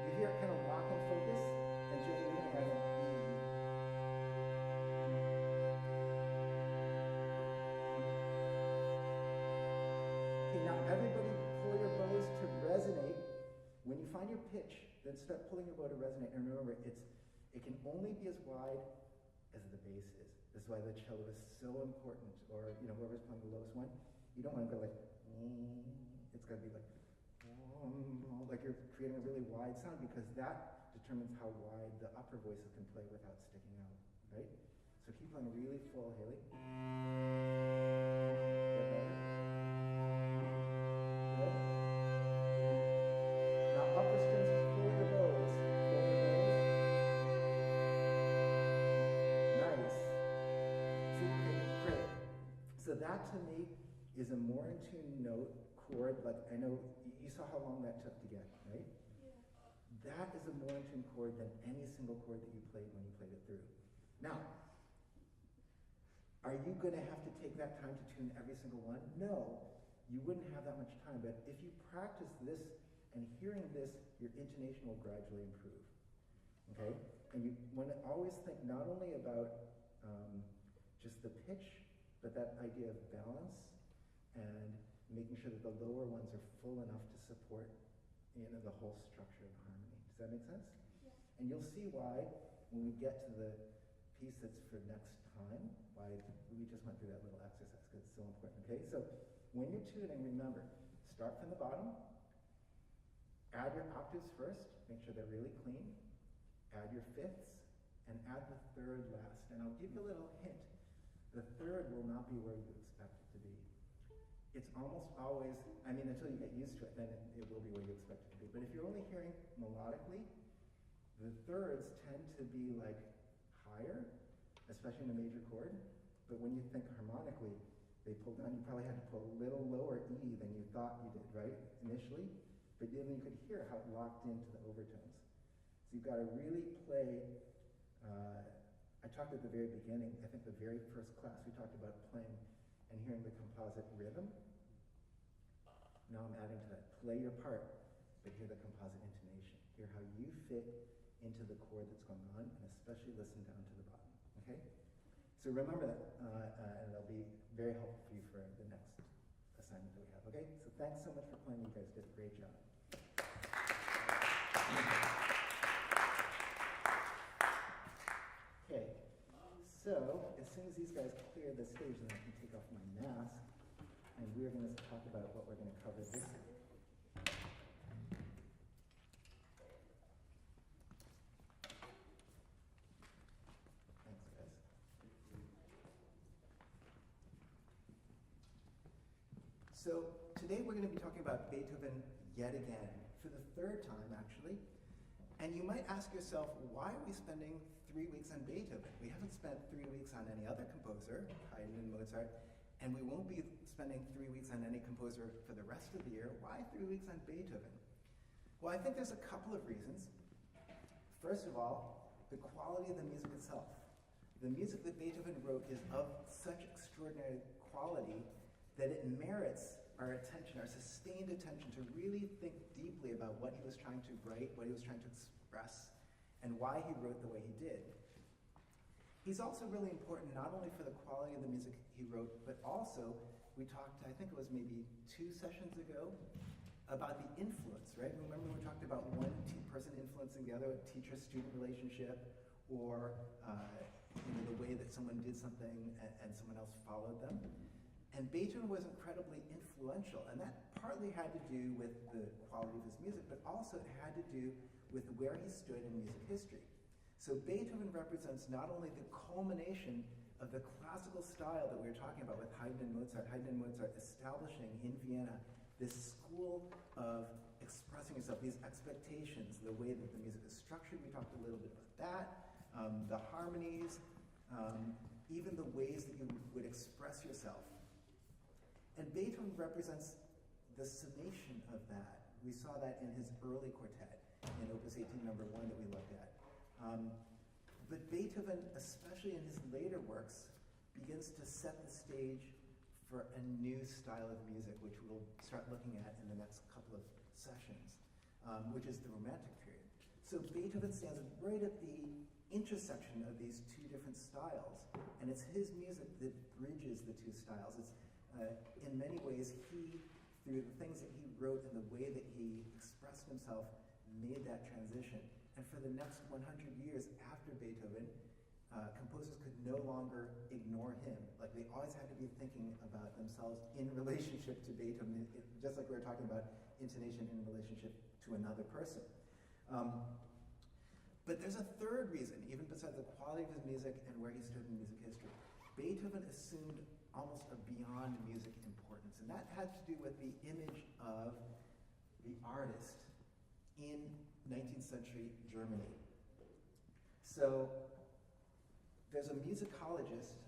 S6: You hear it kind of lock and focus, and you're going to have an E. Okay, now everybody pull your bows to resonate. When you find your pitch, then start pulling your bow to resonate. And remember, it can only be as wide as the bass is. That's why the cello is so important, or whoever's playing the lowest one. You don't want to go like, it's got to be like you're creating a really wide sound, because that determines how wide the upper voices can play without sticking out, right? So keep playing really full, Haley. Get better. Good. Now upper strings, pull your bows. Pull your bows. Nice. See, okay, great. So that to me is a more in tune note chord. Like I know you saw how long that took to get, right?
S3: Yeah.
S6: That is a more in tune chord than any single chord that you played when you played it through. Now, are you going to have to take that time to tune every single one? No, you wouldn't have that much time. But if you practice this and hearing this, your intonation will gradually improve. Okay? And you want to always think not only about just the pitch, but that idea of balance and making sure that the lower ones are full enough to support the whole structure of harmony. Does that make sense?
S3: Yeah.
S6: And you'll see why when we get to the piece that's for next time, why we just went through that little exercise, because it's so important. Okay, so when you're tuning, remember, start from the bottom, add your octaves first, make sure they're really clean, add your fifths, and add the third last. And I'll give you a little hint. The third will not be where you expect it to be. It's almost always, until you get used to it, then it will be where you expect it to be. But if you're only hearing melodically, the thirds tend to be like higher, especially in a major chord. But when you think harmonically, they pull down. You probably had to pull a little lower E than you thought you did, right, initially? But then you could hear how it locked into the overtones. So you've got to really play I talked at the very beginning, I think the very first class, we talked about playing and hearing the composite rhythm. Now I'm adding to that. Play your part, but hear the composite intonation. Hear how you fit into the chord that's going on, and especially listen down to the bottom, okay? So remember that, and it'll be very helpful for you for the next assignment that we have, okay? So thanks so much for playing. You guys did a great job. Okay, so as soon as these guys clear the stage, then I can take off my mask, and we're going to talk about what we're going to cover this week. Thanks, guys. So today we're going to be talking about Beethoven yet again, for the third time actually. And you might ask yourself, why are we spending 3 weeks on Beethoven? We haven't spent 3 weeks on any other composer, Haydn and Mozart, and we won't be spending 3 weeks on any composer for the rest of the year. Why 3 weeks on Beethoven? Well, I think there's a couple of reasons. First of all, the quality of the music itself. The music that Beethoven wrote is of such extraordinary quality that it merits our attention, our sustained attention, to really think deeply about what he was trying to write, what he was trying to express, and why he wrote the way he did. He's also really important not only for the quality of the music he wrote, but also, we talked, I think it was maybe 2 sessions ago, about the influence, right? Remember we talked about one person influencing the other, a teacher-student relationship, or the way that someone did something and someone else followed them. And Beethoven was incredibly influential, and that partly had to do with the quality of his music, but also it had to do with where he stood in music history. So Beethoven represents not only the culmination of the classical style that we were talking about with Haydn and Mozart establishing in Vienna this school of expressing yourself, these expectations, the way that the music is structured, we talked a little bit about that, the harmonies, even the ways that you would express yourself. And Beethoven represents the summation of that. We saw that in his early quartet, in Opus 18 number 1 that we looked at. But Beethoven, especially in his later works, begins to set the stage for a new style of music, which we'll start looking at in the next couple of sessions, which is the Romantic period. So Beethoven stands right at the intersection of these two different styles, and it's his music that bridges the two styles. It's in many ways, he, through the things that he wrote and the way that he expressed himself, made that transition. And for the next 100 years after Beethoven, composers could no longer ignore him. Like, they always had to be thinking about themselves in relationship to Beethoven, just like we were talking about intonation in relationship to another person. But there's a third reason, even besides the quality of his music and where he stood in music history. Beethoven assumed almost a beyond music importance, and that had to do with the image of the artist in 19th century Germany. So there's a musicologist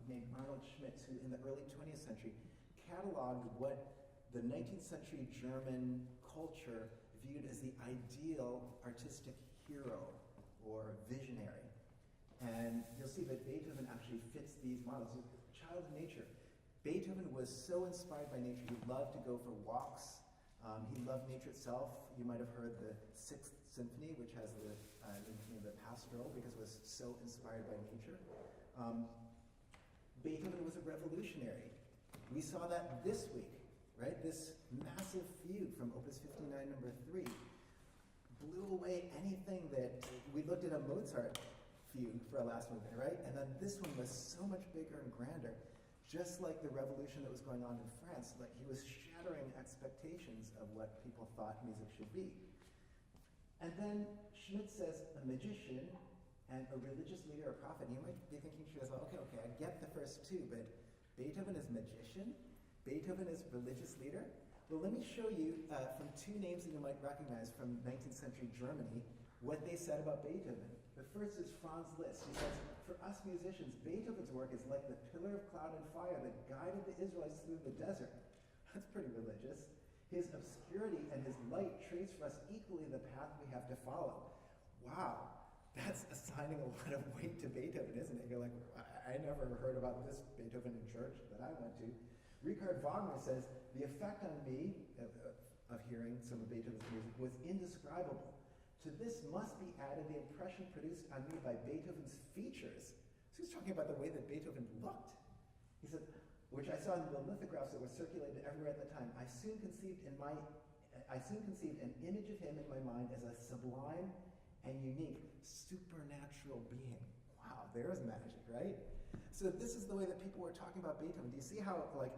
S6: named Arnold Schmitz who in the early 20th century cataloged what the 19th century German culture viewed as the ideal artistic hero or visionary. And you'll see that Beethoven actually fits these models. He's a child of nature. Beethoven was so inspired by nature. He loved to go for walks. He loved nature itself. You might have heard the Sixth Symphony, which has the pastoral, because it was so inspired by nature. Beethoven was a revolutionary. We saw that this week, right? This massive fugue from Opus 59, number 3, blew away anything that we looked at a Mozart fugue for a last movement, right? And then this one was so much bigger and grander, just like the revolution that was going on in France. Like, he was shattering expectations of what people thought music should be. And then Schmidt says a magician and a religious leader or prophet. And you might be thinking to yourself, okay, I get the first two, but Beethoven is magician, Beethoven is religious leader. Well, let me show you from two names that you might recognize from 19th century Germany what they said about Beethoven. The first is Franz Liszt. He says, for us musicians, Beethoven's work is like the pillar of cloud and fire that guided the Israelites through the desert. That's pretty religious. His obscurity and his light trace for us equally the path we have to follow. Wow. that's assigning a lot of weight to Beethoven, isn't it? You're like, I never heard about this Beethoven in church that I went to. Richard Wagner says, the effect on me of hearing some of Beethoven's music was indescribable. To this must be added the impression produced on me by Beethoven's features. So he's talking about the way that Beethoven looked. He said, which I saw in the lithographs that were circulated everywhere at the time. I soon conceived an image of him in my mind as a sublime and unique supernatural being. Wow, there's magic, right? So this is the way that people were talking about Beethoven. Do you see how, like,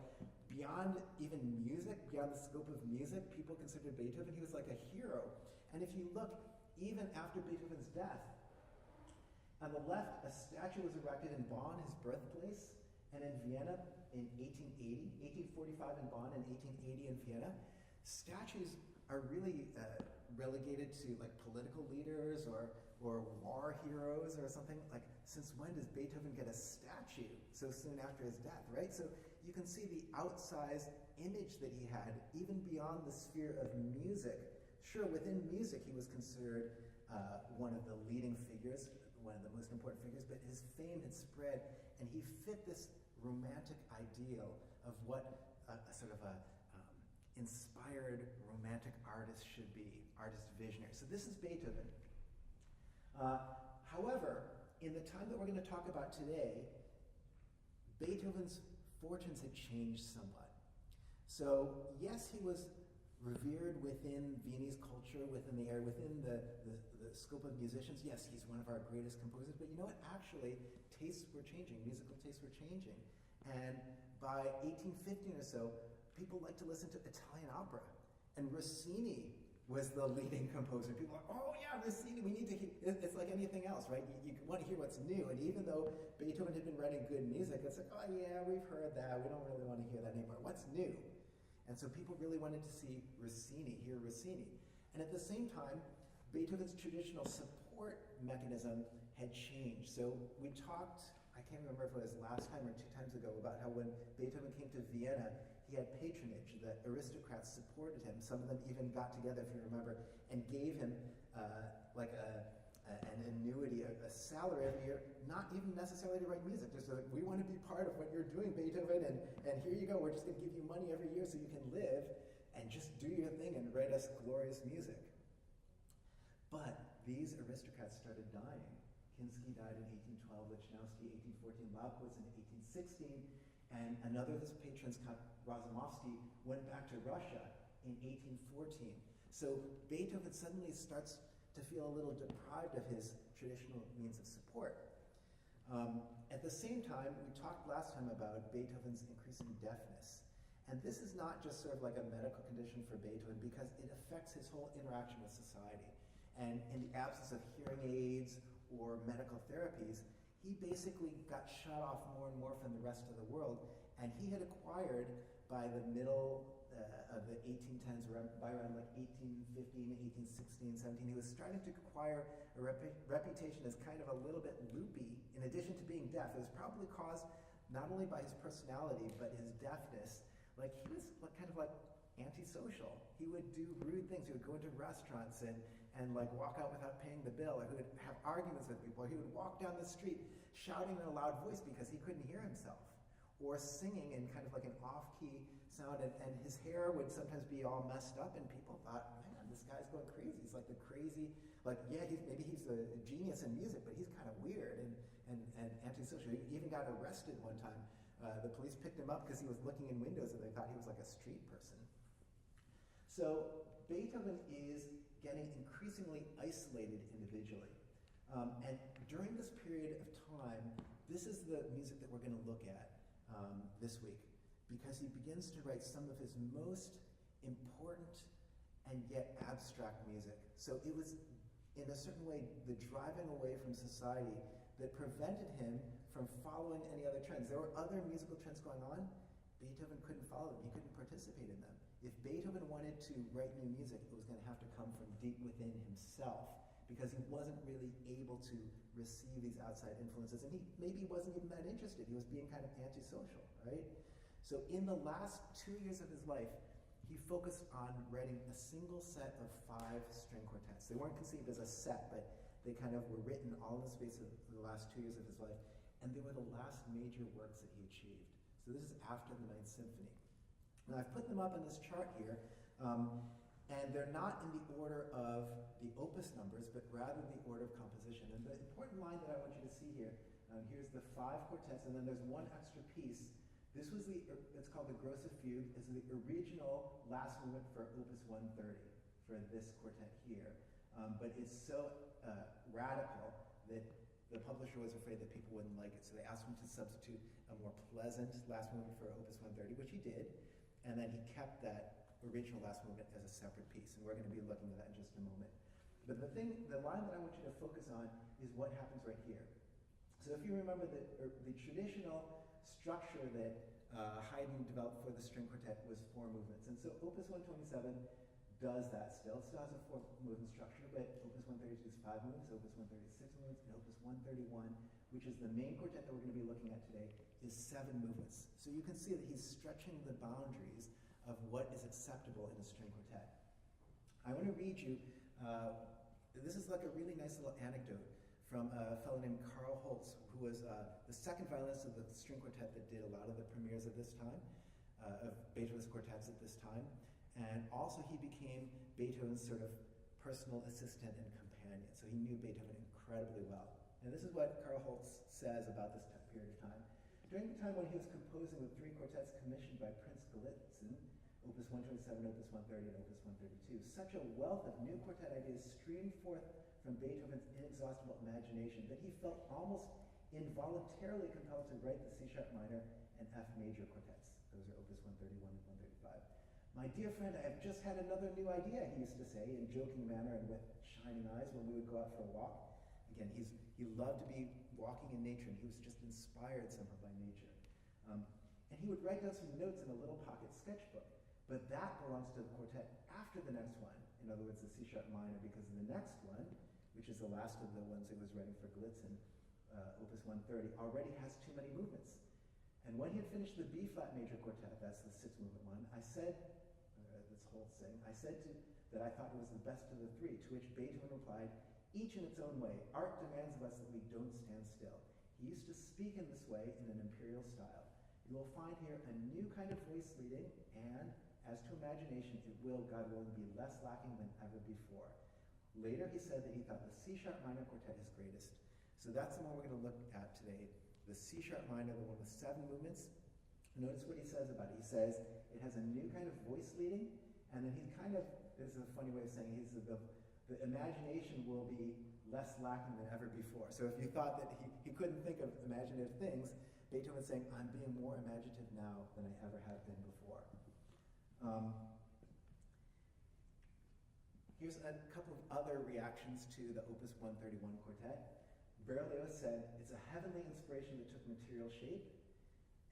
S6: beyond even music, beyond the scope of music, people considered Beethoven, he was like a hero. And if you look, even after Beethoven's death, on the left, a statue was erected in Bonn, his birthplace, and in Vienna in 1845 in Bonn, and 1880 in Vienna. Statues are really relegated to like political leaders or war heroes or something. Like, since when does Beethoven get a statue so soon after his death, right? So you can see the outsized image that he had, even beyond the sphere of music. Sure, within music he was considered one of the leading figures, one of the most important figures, but his fame had spread, and he fit this romantic ideal of what a sort of a inspired romantic artist should be, artist visionary. So this is Beethoven. However, in the time that we're going to talk about today, Beethoven's fortunes had changed somewhat. So yes, he was revered within Viennese culture, within the scope of musicians. Yes, he's one of our greatest composers, but you know what? Actually, tastes were changing, musical tastes were changing. And by 1815 or so, people liked to listen to Italian opera. And Rossini was the leading composer. People are, oh yeah, Rossini, we need to hear, it's like anything else, right? You want to hear what's new. And even though Beethoven had been writing good music, it's like, oh yeah, we've heard that. We don't really want to hear that anymore. What's new? And so people really wanted to see Rossini, hear Rossini. And at the same time, Beethoven's traditional support mechanism had changed. So we talked, I can't remember if it was last time or 2 times ago, about how when Beethoven came to Vienna, he had patronage. The aristocrats supported him. Some of them even got together, if you remember, and gave him an annuity, a salary every year, not even necessarily to write music. Just like, we want to be part of what you're doing, Beethoven, and here you go. We're just going to give you money every year so you can live and just do your thing and write us glorious music. But these aristocrats started dying. Kinsky died in 1812, Lichnowsky 1814, Laubkowitz in 1816, and another of his patrons, Razumovsky, went back to Russia in 1814. So Beethoven suddenly starts to feel a little deprived of his traditional means of support. At the same time, we talked last time about Beethoven's increasing deafness. And this is not just sort of like a medical condition for Beethoven, because it affects his whole interaction with society. And in the absence of hearing aids or medical therapies, he basically got shut off more and more from the rest of the world. And he had acquired, by the middle of the 1810s, by around like 1815, 1816, 17, he was starting to acquire a reputation as kind of a little bit loopy. In addition to being deaf, it was probably caused not only by his personality, but his deafness. Like, he was kind of like antisocial. He would do rude things. He would go into restaurants and like walk out without paying the bill, or he would have arguments with people, or he would walk down the street shouting in a loud voice because he couldn't hear himself, or singing in kind of like an off-key sound, and his hair would sometimes be all messed up, and people thought, man, this guy's going crazy. He's like the crazy, like, yeah, maybe he's a genius in music, but he's kind of weird and antisocial. He even got arrested one time. The police picked him up because he was looking in windows and they thought he was like a street person. So Beethoven is getting increasingly isolated individually. And during this period of time, this is the music that we're going to look at this week, because he begins to write some of his most important and yet abstract music. So it was, in a certain way, the driving away from society that prevented him from following any other trends. There were other musical trends going on. Beethoven couldn't follow them. He couldn't participate in them. If Beethoven wanted to write new music, it was going to have to come from deep within himself, because he wasn't really able to receive these outside influences, and he maybe wasn't even that interested. He was being kind of antisocial, right? So in the last 2 years of his life, he focused on writing a single set of 5 string quartets. They weren't conceived as a set, but They kind of were written all in the space of the last 2 years of his life, and they were the last major works that he achieved. So this is after the Ninth Symphony. Now I've put them up in this chart here, and they're not in the order of the opus numbers, but rather the order of composition. And the important line that I want you to see here, here's the 5 quartets, and then there's one extra piece. This was it's called the Grosse Fugue. It's the original last movement for Opus 130 for this quartet here. But it's so radical that the publisher was afraid that people wouldn't like it. So they asked him to substitute a more pleasant last movement for Opus 130, which he did. And then he kept that original last movement as a separate piece. And we're going to be looking at that in just a moment. But the line that I want you to focus on is what happens right here. So if you remember the traditional structure that Haydn developed for the string quartet was 4 movements. And so Opus 127 does that still. It still has a 4-movement structure, but Opus 132 is 5 movements, Opus 136 movements, and Opus 131, which is the main quartet that we're going to be looking at today, is 7 movements. So you can see that he's stretching the boundaries of what is acceptable in a string quartet. I want to read you, this is like a really nice little anecdote from a fellow named Carl Holtz, who was the second violinist of the string quartet that did a lot of the premieres of this time, of Beethoven's quartets at this time. And also he became Beethoven's sort of personal assistant and companion. So he knew Beethoven incredibly well. And this is what Carl Holtz says about this period of time. During the time when he was composing with 3 quartets commissioned by Prince Galitzin, Opus 127, Opus 130, and Opus 132, such a wealth of new quartet ideas streamed forth from Beethoven's inexhaustible imagination that he felt almost involuntarily compelled to write the C-sharp minor and F major quartets. Those are Opus 131 and 135. My dear friend, I have just had another new idea, he used to say in joking manner and with shining eyes when we would go out for a walk. Again, he loved to be walking in nature, and he was just inspired somehow by nature. And he would write down some notes in a little pocket sketchbook. But that belongs to the quartet after the next one. In other words, the C-sharp minor, because the next one, which is the last of the ones he was writing for Galitzin, Opus 130, already has too many movements. And when he had finished the B-flat major quartet, that's the 6-movement one, I said, this whole thing, I said that I thought it was the best of the 3, to which Beethoven replied, each in its own way, art demands of us that we don't stand still. He used to speak in this way in an imperial style. You will find here a new kind of voice leading, and as to imagination, it will, God willing, be less lacking than ever before. Later, he said that he thought the C-sharp minor quartet is greatest. So that's the one we're going to look at today. The C-sharp minor, the one with 7 movements. Notice what he says about it. He says it has a new kind of voice leading, and then he kind of, this is a funny way of saying it, the imagination will be less lacking than ever before. So if you thought that he couldn't think of imaginative things, Beethoven's saying, I'm being more imaginative now than I ever have been before. Here's a couple of other reactions to the Opus 131 quartet. Berlioz said, it's a heavenly inspiration that took material shape.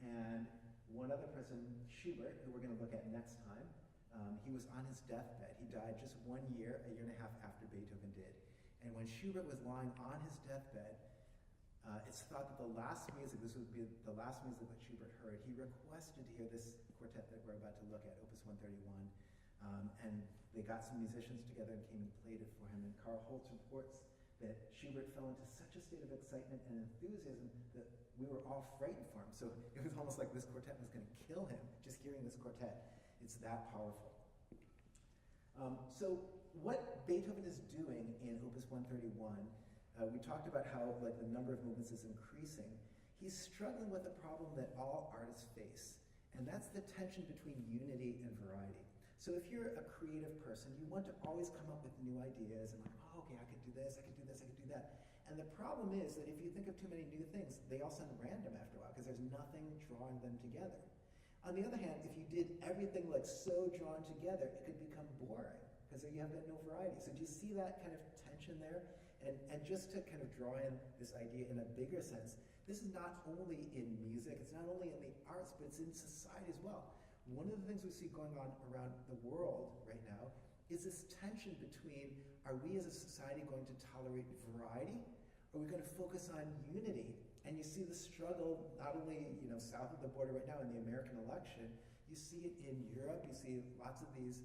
S6: And one other person, Schubert, who we're going to look at next time, he was on his deathbed. He died just 1 year, a year and a half after Beethoven did. And when Schubert was lying on his deathbed, it's thought that the last music, this would be the last music that Schubert heard, he requested to hear this quartet that we're about to look at, Opus 131. And they got some musicians together and came and played it for him. And Carl Holtz reports that Schubert fell into such a state of excitement and enthusiasm that we were all frightened for him. So it was almost like this quartet was going to kill him, just hearing this quartet. It's that powerful. So what Beethoven is doing in Opus 131, we talked about how the number of movements is increasing. He's struggling with a problem that all artists face, and that's the tension between unity and variety. So if you're a creative person, you want to always come up with new ideas and okay, I could do this, I could do this, I could do that. And the problem is that if you think of too many new things, they all sound random after a while because there's nothing drawing them together. On the other hand, if you did everything so drawn together, it could become boring because you have no variety. So do you see that kind of tension there? And just to kind of draw in this idea in a bigger sense, this is not only in music, it's not only in the arts, but it's in society as well. One of the things we see going on around the world right now is this tension between, are we as a society going to tolerate variety? Or are we going to focus on unity? And you see the struggle not only south of the border right now in the American election, you see it in Europe, you see lots of these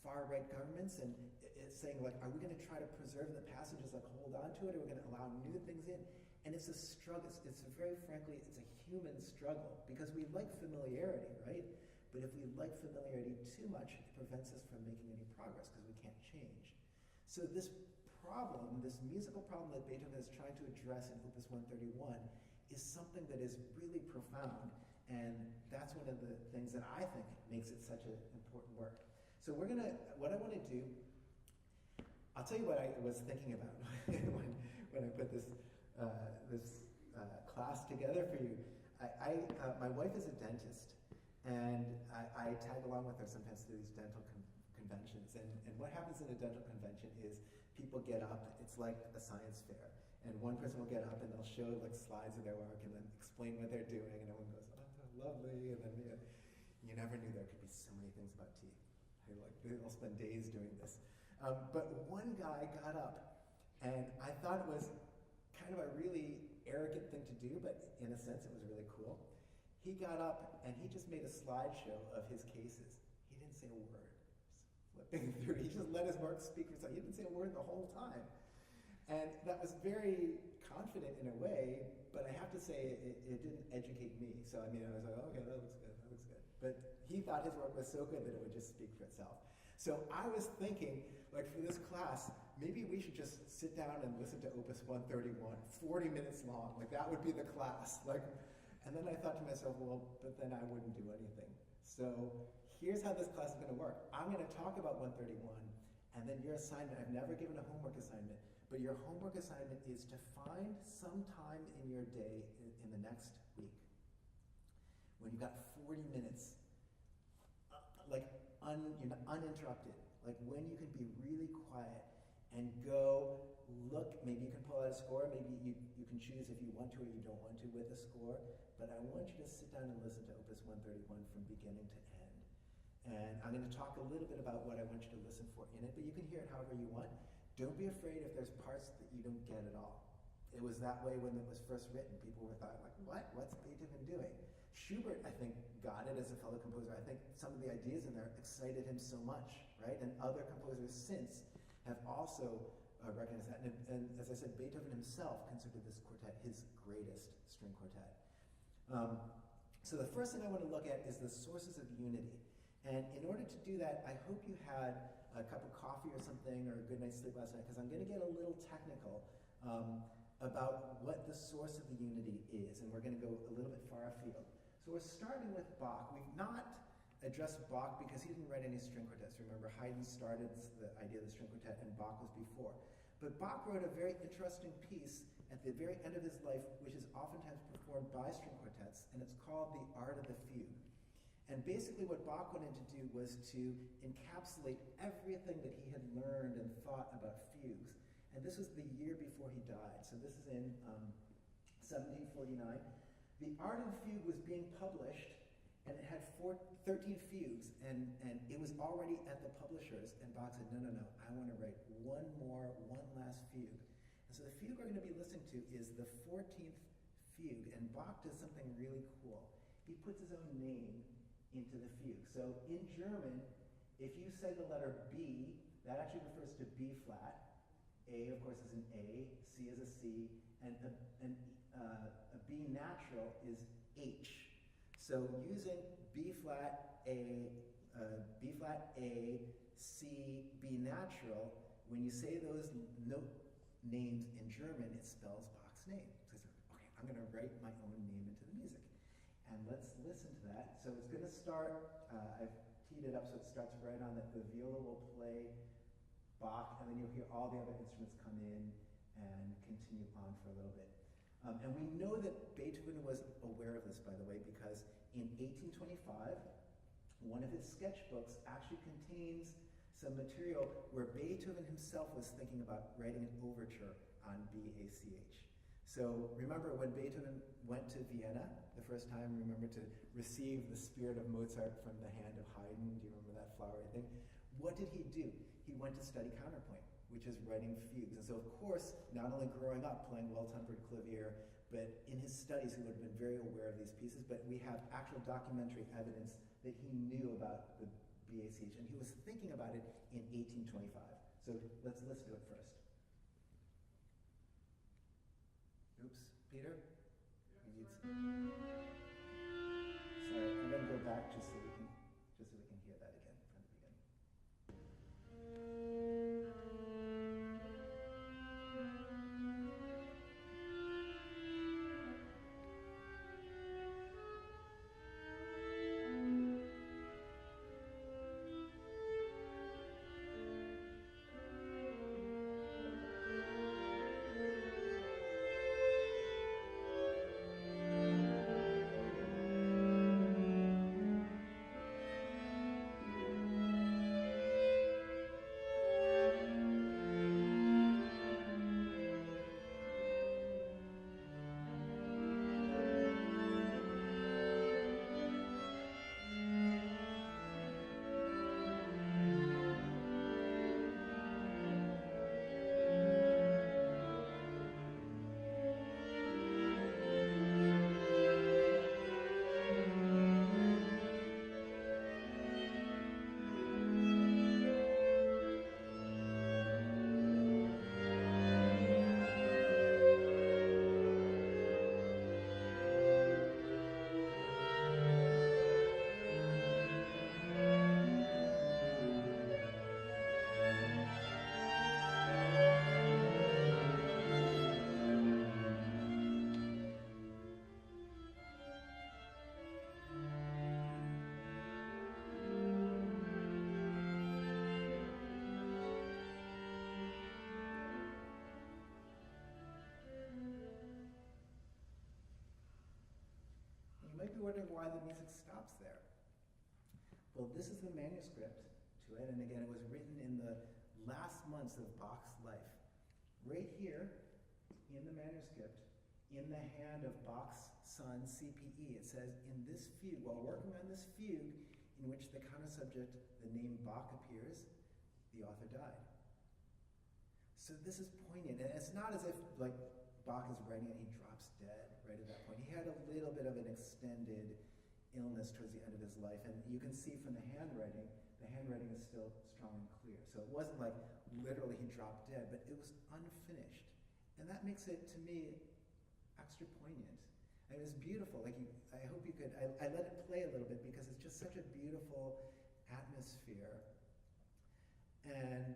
S6: far-right governments, and it's saying, like, are we going to try to preserve the past and just, like, hold on to it, or are we going to allow new things in? And it's a struggle. It's a very frankly, it's a human struggle, because we like familiarity, right? But if we like familiarity too much, it prevents us from making any progress because we can't change. So this problem, this musical problem that Beethoven is trying to address in Opus 131 is something that is really profound, and that's one of the things that I think makes it such an important work. So what I want to do, I'll tell you what I was thinking about when I put this class together for you. My wife is a dentist, and I tag along with her sometimes to these dental conventions. And what happens in a dental convention is people get up, it's like a science fair, and one person will get up and they'll show like slides of their work and then explain what they're doing, and everyone goes, oh, lovely, and then you never knew there could be so many things about teeth. They'll spend days doing this. But one guy got up, and I thought it was kind of a really arrogant thing to do, but in a sense it was really cool. He got up and he just made a slideshow of his cases. He didn't say a word. Just flipping through. He just let his work speak for itself. He didn't say a word the whole time. And that was very confident in a way, but I have to say it didn't educate me. So I was like, okay, that looks good, that looks good. But he thought his work was so good that it would just speak for itself. So I was thinking, like, for this class, maybe we should just sit down and listen to Opus 131, 40 minutes long. Like, that would be the class. And then I thought to myself, well, but then I wouldn't do anything. So here's how this class is going to work. I'm going to talk about 131, and then your assignment, I've never given a homework assignment, but your homework assignment is to find some time in your day in the next week when you've got 40 minutes, uninterrupted, like when you can be really quiet and go look. Maybe you can pull out a score, maybe you can choose if you want to or you don't want to with a score, but I want you to sit down and listen to Opus 131 from beginning to end. And I'm going to talk a little bit about what I want you to listen for in it, but you can hear it however you want. Don't be afraid if there's parts that you don't get at all. It was that way when it was first written. People were thought, like, what? What's Beethoven doing? Schubert, I think, got it as a fellow composer. I think some of the ideas in there excited him so much, right? And other composers since have also recognized that. And as I said, Beethoven himself considered this quartet his greatest string quartet. So the first thing I want to look at is the sources of unity. And in order to do that, I hope you had a cup of coffee or something, or a good night's sleep last night, because I'm going to get a little technical about what the source of the unity is, and we're going to go a little bit far afield. So we're starting with Bach. We've not addressed Bach because he didn't write any string quartets. Remember, Haydn started the idea of the string quartet, and Bach was before. But Bach wrote a very interesting piece at the very end of his life, which is oftentimes performed by string quartets, and it's called The Art of the Fugue. And basically what Bach wanted to do was to encapsulate everything that he had learned and thought about fugues. And this was the year before he died. So this is in 1749. The Art of the Fugue was being published, and it had 13 fugues, and it was already at the publishers, and Bach said, no, I want to write one last fugue. And so the fugue we're going to be listening to is the 14th fugue, and Bach does something really cool. He puts his own name into the fugue. So in German, if you say the letter B, that actually refers to B flat. A, of course, is an A, C is a C, and a B natural is H. So using B flat A, C, B natural, when you say those note names in German, it spells Bach's name. So it's like, okay, I'm going to write my own name into the music. And let's listen to that. So it's going to start, I've teed it up so it starts right on that. The viola will play Bach, and then you'll hear all the other instruments come in and continue on for a little bit. And we know that Beethoven was aware of this, by the way, because in 1825, one of his sketchbooks actually contains some material where Beethoven himself was thinking about writing an overture on BACH. So remember when Beethoven went to Vienna the first time, remember to receive the spirit of Mozart from the hand of Haydn, do you remember that flowery thing? What did he do? He went to study counterpoint, which is writing fugues. And so of course, not only growing up playing well-tempered clavier, but in his studies he would have been very aware of these pieces, but we have actual documentary evidence that he knew about the BACH, and he was thinking about it in 1825. So let's listen to it first. Oops, Peter? He needs... Sorry, I'm going to go back just so we can hear that again from the beginning. You might be wondering why the music stops there. Well, this is the manuscript to it, and again, it was written in the last months of Bach's life. Right here, in the manuscript, in the hand of Bach's son, CPE, it says, in this fugue, while working on this fugue, in which the countersubject, the name Bach appears, the author died. So this is poignant, and it's not as if, like, Bach is writing and he drops dead right at that point. He had a little bit of an extended illness towards the end of his life, and you can see from the handwriting is still strong and clear. So it wasn't like literally he dropped dead, but it was unfinished. And that makes it, to me, extra poignant. And it was beautiful. Like I hope you could, I let it play a little bit because it's just such a beautiful atmosphere. And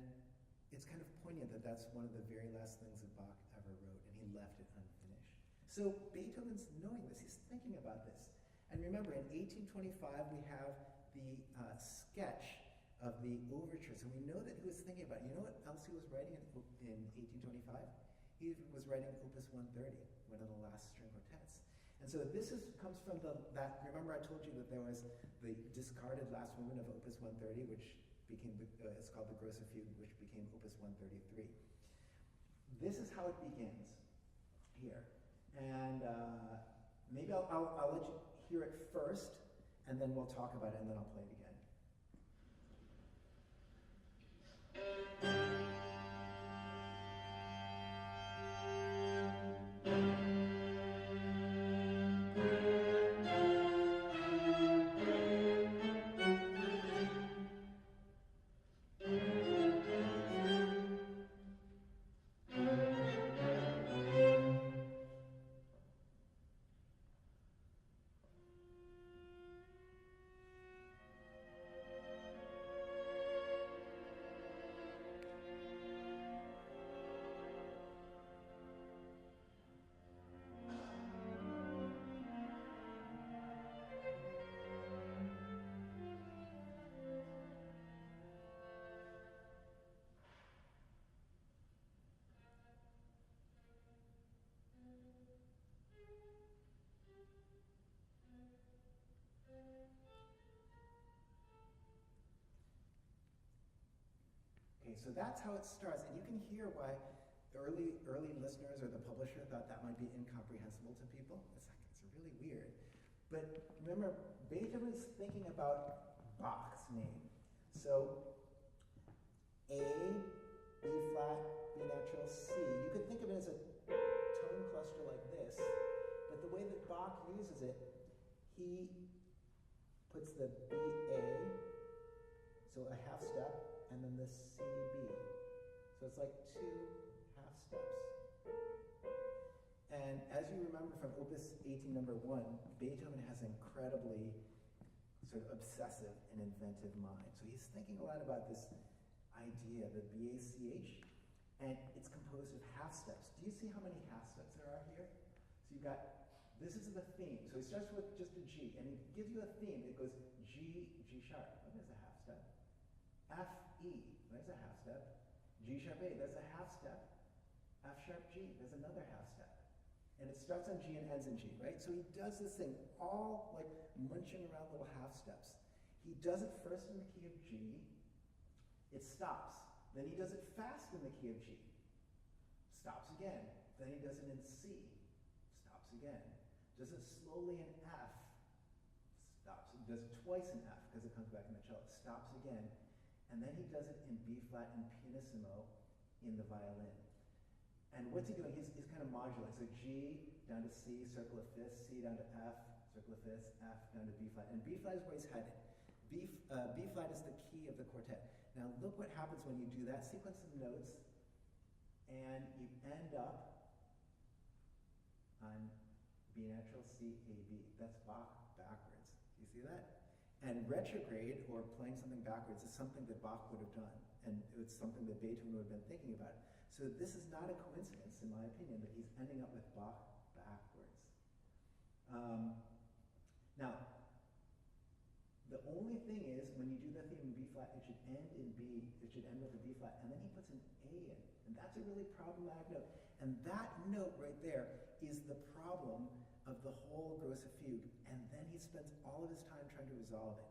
S6: it's kind of poignant that that's one of the very last things that Bach ever wrote, and he left it unfinished. So Beethoven's knowing this, he's thinking about this. And remember, in 1825, we have the sketch of the overtures, and we know that he was thinking about it. You know what else he was writing in 1825? He was writing Opus 130, one of the last string quartets. And so this comes from remember I told you that there was the discarded last movement of Opus 130, which became, it's called the Grosse Fugue, which became Opus 133. This is how it begins here. And maybe I'll let you hear it first, and then we'll talk about it, and then I'll play it again. Okay, so that's how it starts, and you can hear why early listeners or the publisher thought that might be incomprehensible to people. It's really weird. But remember, Beethoven's thinking about Bach's name. So A, B flat, B natural, C. You could think of it as a tone cluster like this, but the way that Bach uses it, he puts the B A So a half step, and then the CB. So it's like 2 half steps. And as you remember from Opus 18 number 1, Beethoven has an incredibly sort of obsessive and inventive mind. So he's thinking a lot about this idea, the BACH, and it's composed of half steps. Do you see how many half steps there are here? So you've got, this is the theme. So he starts with just a G, and he gives you a theme. It goes G, G sharp. Oh, there's a half step. F, E, there's a half step. G sharp A, there's a half step. F sharp G, there's another half step. And it starts on G and ends in G, right? So he does this thing, all like munching around little half steps. He does it first in the key of G. It stops. Then he does it fast in the key of G. Stops again. Then he does it in C. Stops again. Does it slowly in F. Stops. He does it twice in F because it comes back in the cello. Stops again. And then he does it in B flat and pianissimo in the violin. And what's he doing? He's kind of modulating. So G down to C, circle of fifths, C down to F, circle of fifths, F down to B flat. And B flat is where he's headed. B flat is the key of the quartet. Now look what happens when you do that sequence of notes and you end up on B natural, C, A, B. That's Bach backwards. Do you see that? And retrograde, or playing something backwards, is something that Bach would have done. And it's something that Beethoven would have been thinking about. So this is not a coincidence, in my opinion, that he's ending up with Bach backwards. Now, the only thing is, when you do the theme in B flat, it should end in B, it should end with a B flat, and then he puts an A in. And that's a really problematic note. And that note right there is the problem of the whole Grosse Fugue, and then he spends all of his time trying to resolve it.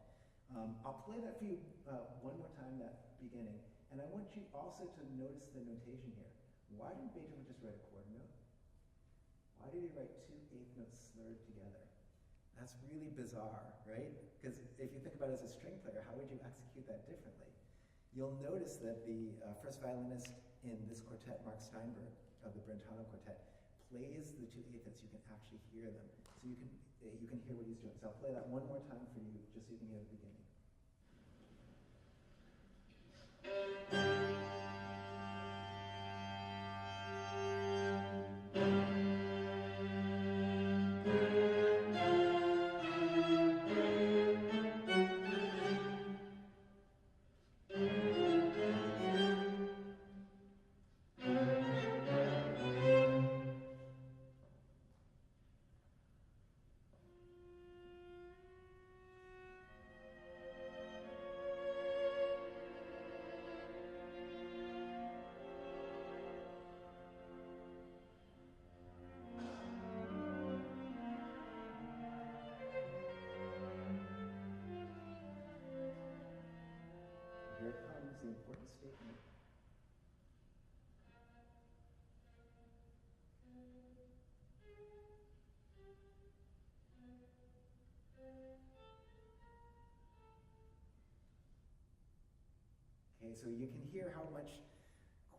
S6: I'll play that for you one more time, that beginning. And I want you also to notice the notation here. Why didn't Beethoven just write a quarter note? Why did he write 2 eighth notes slurred together? That's really bizarre, right? Because if you think about it as a string player, how would you execute that differently? You'll notice that the first violinist in this quartet, Mark Steinberg, of the Brentano Quartet, plays the 2 eighth notes. You can actually hear them. So you can hear what he's doing. So I'll play that one more time for you, just so you can hear the beginning. Here comes the important statement. Okay, so you can hear how much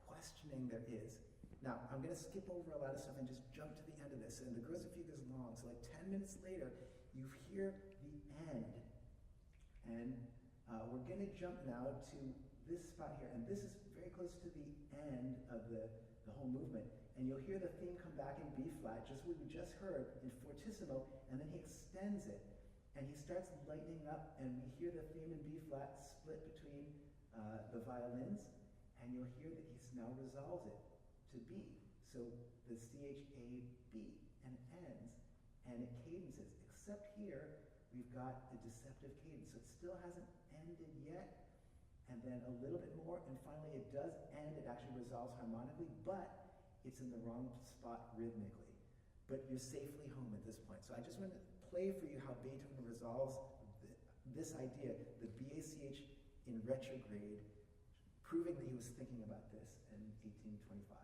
S6: questioning there is. Now, I'm going to skip over a lot of stuff and just jump to the end of this. And the Grosse Fugue is long, so like 10 minutes later, you hear the end. And we're going to jump now to this spot here, and this is very close to the end of the whole movement. And you'll hear the theme come back in B flat, just what we just heard, in fortissimo, and then he extends it. And he starts lightening up, and we hear the theme in B flat split between the violins, and you'll hear that he's now resolved it to B. So the C-H-A-B, and ends, and it cadences, except here, we've got a deceptive cadence. So it still hasn't ended yet, and then a little bit more, and finally it does end. It actually resolves harmonically, but it's in the wrong spot rhythmically. But you're safely home at this point. So I just want to play for you how Beethoven resolves this idea, the BACH in retrograde, proving that he was thinking about this in 1825.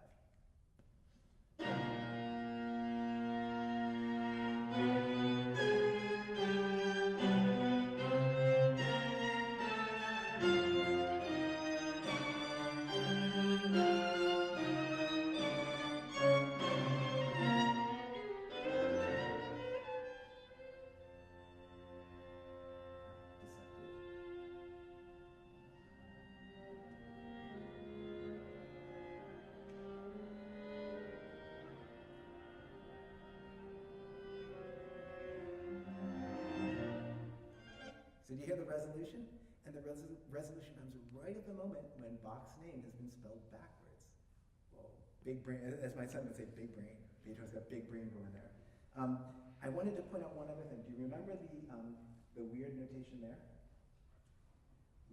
S6: So do you hear the resolution? And the resolution comes right at the moment when Bach's name has been spelled backwards. Whoa, big brain, as my son would say, big brain. Beethoven's got big brain going there. I wanted to point out one other thing. Do you remember the weird notation there?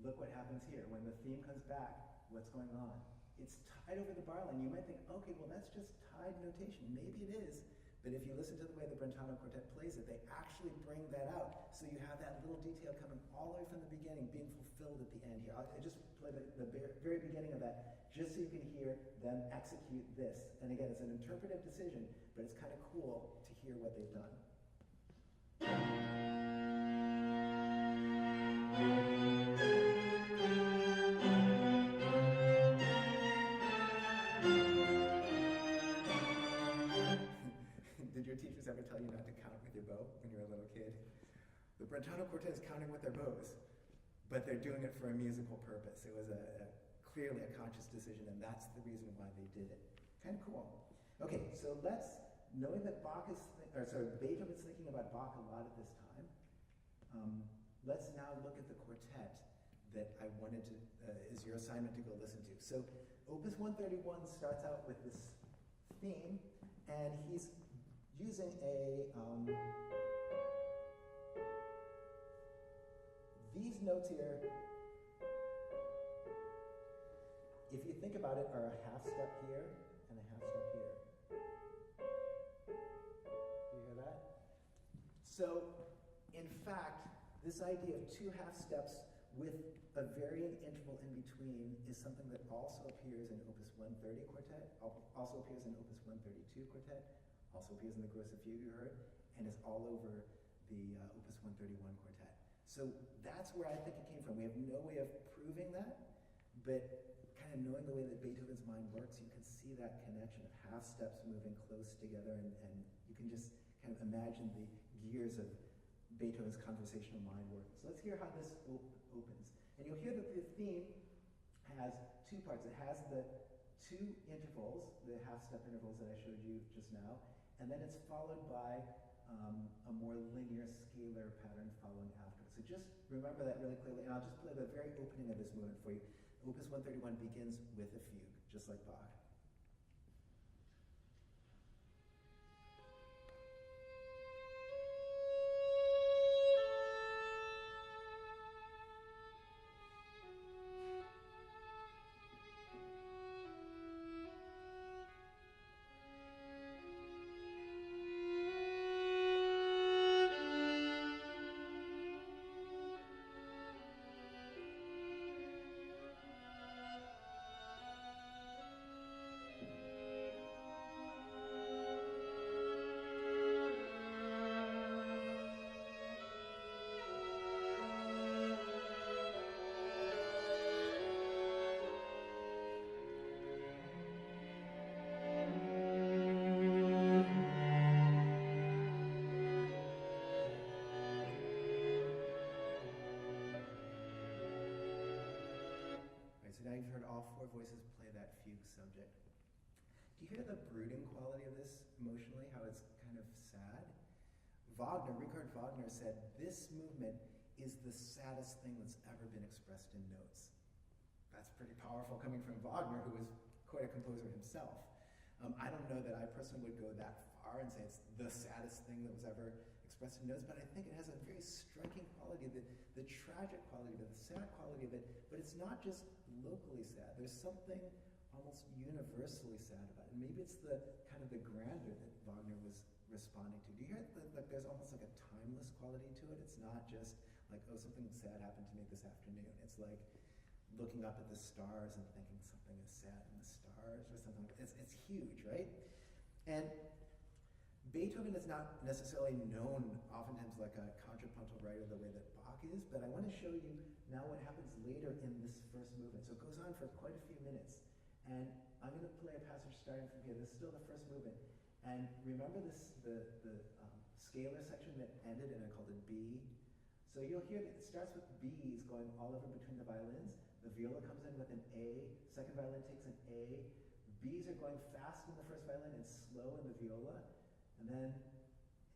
S6: Look what happens here. When the theme comes back, what's going on? It's tied over the bar line. You might think, okay, well that's just tied notation. Maybe it is, but if you listen to the way the Brentano Quartet plays it, they actually bring that out. So you have that little detail coming all the way from the beginning, being fulfilled at the end here. I just play the very beginning of that, just so you can hear them execute this. And again, it's an interpretive decision, but it's kind of cool to hear what they've done. Did your teachers ever tell you not to count with your bow when you were a little kid? The Brentano Quartet is counting with their bows, but they're doing it for a musical purpose. It was clearly a conscious decision, and that's the reason why they did it. Kind of cool. Okay, so knowing that Beethoven's thinking about Bach a lot at this time, let's now look at the quartet that I wanted to, is your assignment to go listen to. So Opus 131 starts out with this theme, and he's using these notes here, if you think about it, are a half step here and a half step here. Do you hear that? So, in fact, this idea of two half steps with a varying interval in between is something that also appears in Opus 130 Quartet, also appears in Opus 132 Quartet, also appears in the Grosse Fuge you heard, and is all over the Opus 131 Quartet. So that's where I think it came from. We have no way of proving that, but kind of knowing the way that Beethoven's mind works, you can see that connection of half steps moving close together, and you can just kind of imagine the gears of Beethoven's conversational mind working. So let's hear how this opens. And you'll hear that the theme has two parts. It has the two intervals, the half-step intervals that I showed you just now, and then it's followed by a more linear scalar pattern following after. So just remember that really clearly, and I'll just play the very opening of this movement for you. Opus 131 begins with a fugue, just like Bach. Now you've heard all four voices play that fugue subject. Do you hear the brooding quality of this emotionally, how it's kind of sad? Richard Wagner said, this movement is the saddest thing that's ever been expressed in notes. That's pretty powerful coming from Wagner, who was quite a composer himself. I don't know that I personally would go that far and say it's the saddest thing that was ever expressed in notes, but I think it has a very striking quality, the tragic quality of it, the sad quality of it, but it's not just locally sad. There's something almost universally sad about it. And maybe it's the kind of the grandeur that Wagner was responding to. Do you hear that there's almost like a timeless quality to it? It's not just like, oh, something sad happened to me this afternoon. It's like looking up at the stars and thinking something is sad in the stars or something. It's huge, right? And Beethoven is not necessarily known oftentimes like a contrapuntal writer the way that Bach is, but I want to show you now what happens later in this first movement. So it goes on for quite a few minutes. And I'm going to play a passage starting from here. This is still the first movement. And remember the scalar section that ended and I called it B? So you'll hear that it starts with B's going all over between the violins. The viola comes in with an A. Second violin takes an A. B's are going fast in the first violin and slow in the viola. And then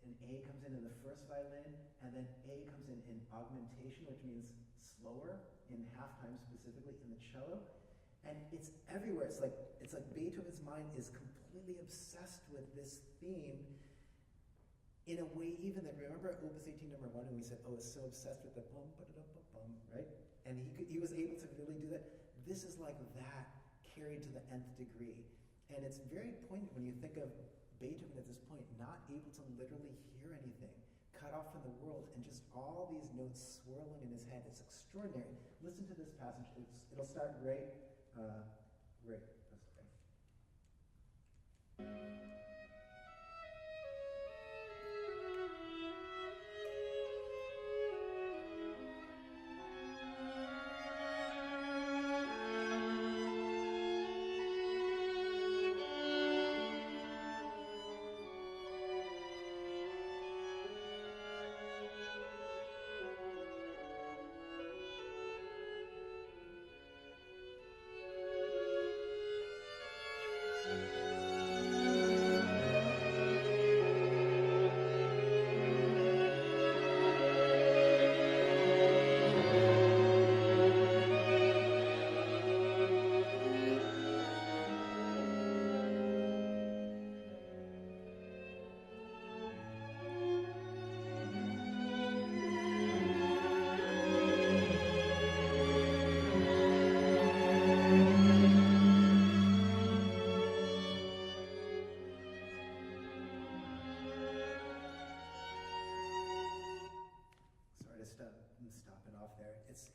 S6: an A comes in the first violin, and then A comes in augmentation, which means slower, in half time specifically in the cello. And it's everywhere. It's like Beethoven's mind is completely obsessed with this theme in a way even that, remember Opus 18 number 1, and we said, oh, it's so obsessed with the bum, ba-da-da-ba-bum, right? And he was able to really do that. This is like that carried to the nth degree. And it's very poignant when you think of Beethoven at this point, not able to literally hear anything, cut off from the world, and just all these notes swirling in his head. It's extraordinary. Listen to this passage. It'll start right this way.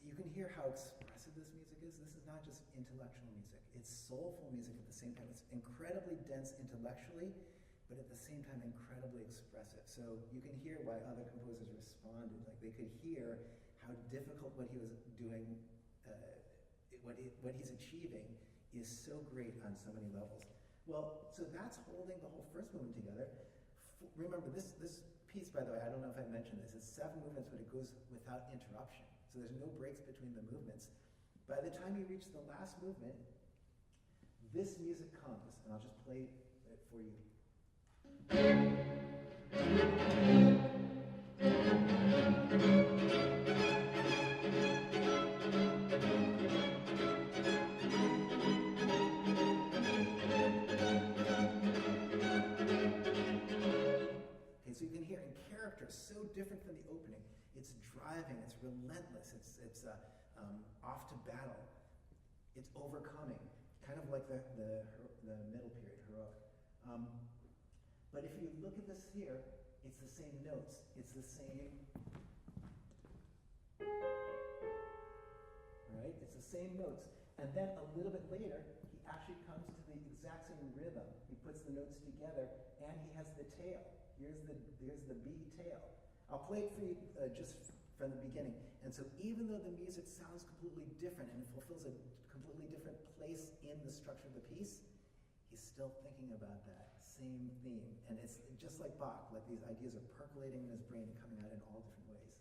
S6: You can hear how expressive this music is. This is not just intellectual music. It's soulful music at the same time. It's incredibly dense intellectually, but at the same time incredibly expressive. So you can hear why other composers responded. Like they could hear how difficult what he was doing, what he's achieving is so great on so many levels. Well, so that's holding the whole first movement together. Remember, this piece, by the way, I don't know if I mentioned this, it's 7 movements, but it goes without interruption. So there's no breaks between the movements. By the time you reach the last movement, this music comes, and I'll just play it for you. Okay, so you can hear in character, so different from the opening. It's driving, it's relentless, it's off to battle, it's overcoming, kind of like the middle period, heroic. But if you look at this here, it's the same notes, it's the same, right? It's the same notes. And then a little bit later, he actually comes to the exact same rhythm. He puts the notes together, and he has the tail. Here's the B tail. I'll play it for you just from the beginning. And so even though the music sounds completely different and it fulfills a completely different place in the structure of the piece, he's still thinking about that same theme. And it's just like Bach, like these ideas are percolating in his brain and coming out in all different ways.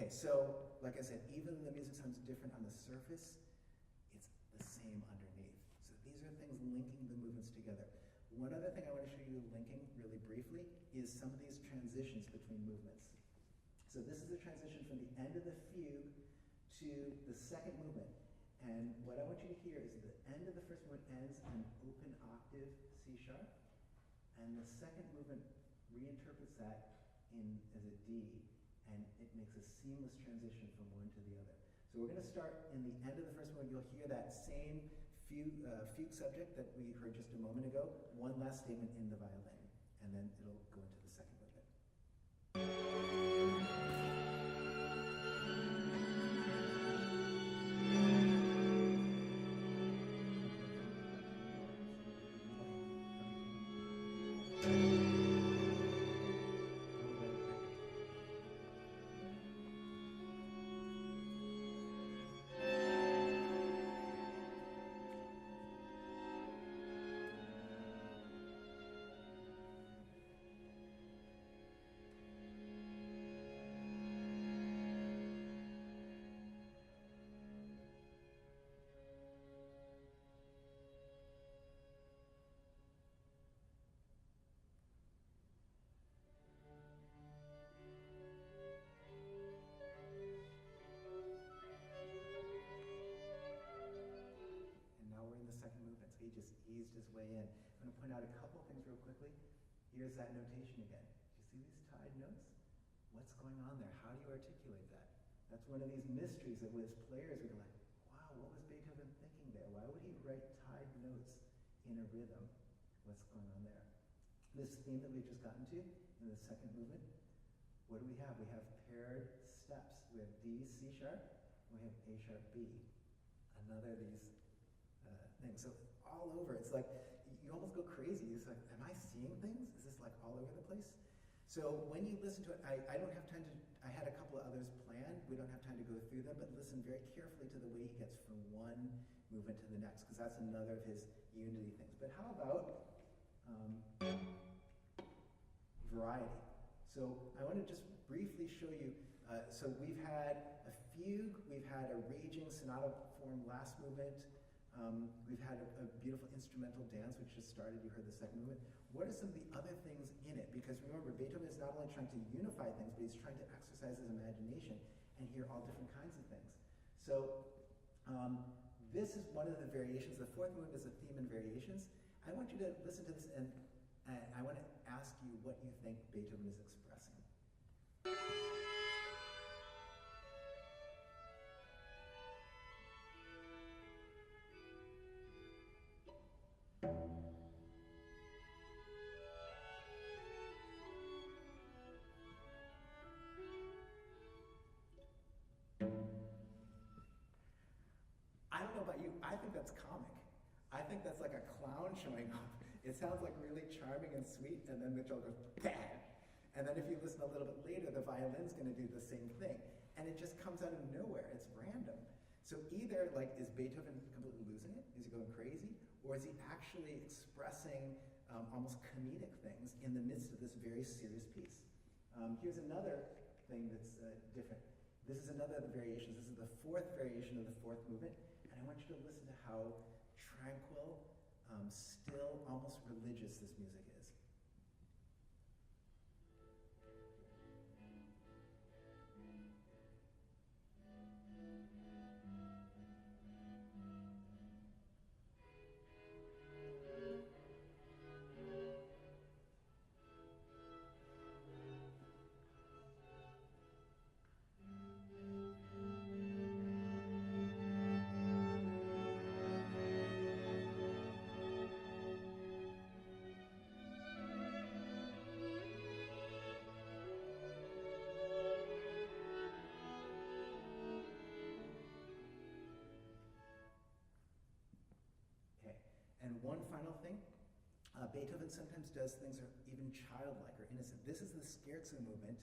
S6: So, like I said, even though the music sounds different on the surface, it's the same underneath. So these are things linking the movements together. One other thing I want to show you linking really briefly is some of these transitions between movements. So this is the transition from the end of the fugue to the second movement. And what I want you to hear is the end of the first movement ends in open octave C sharp, and the second movement reinterprets that as a D, and it makes a seamless transition from one to the other. So we're going to start in the end of the first one. You'll hear that same fugue subject that we heard just a moment ago, one last statement in the violin, and then it'll go into the second movement. he's eased his way in. I'm going to point out a couple things real quickly. Here's that notation again. Do you see these tied notes? What's going on there? How do you articulate that? That's one of these mysteries that as players we're like, wow, what was Beethoven thinking there? Why would he write tied notes in a rhythm? What's going on there? This theme that we've just gotten to in the second movement, what do we have? We have paired steps. We have D, C sharp, we have A sharp, B. Another of these things. So all over, it's like, you almost go crazy. It's like, am I seeing things? Is this like all over the place? So when you listen to it, I don't have time to, I had a couple of others planned. We don't have time to go through them, but listen very carefully to the way he gets from one movement to the next, because that's another of his unity things. But how about variety? So I want to just briefly show you, so we've had a fugue, we've had a raging sonata form last movement, we've had a beautiful instrumental dance which just started, you heard the second movement. What are some of the other things in it? Because remember, Beethoven is not only trying to unify things, but he's trying to exercise his imagination and hear all different kinds of things. So this is one of the variations. The fourth movement is a theme and variations. I want you to listen to this and I want to ask you what you think Beethoven is expressing. I don't know about you, I think that's comic. I think that's like a clown showing up. It sounds like really charming and sweet, and then the cello goes, bam! And then if you listen a little bit later, the violin's gonna do the same thing. And it just comes out of nowhere, it's random. So either, like, is Beethoven completely losing it? Is he going crazy? Or is he actually expressing almost comedic things in the midst of this very serious piece? Here's another thing that's different. This is another of the variations. This is the fourth variation of the fourth movement. And I want you to listen to how tranquil, still, almost religious this music is. And one final thing, Beethoven sometimes does things that are even childlike or innocent. This is the scherzo movement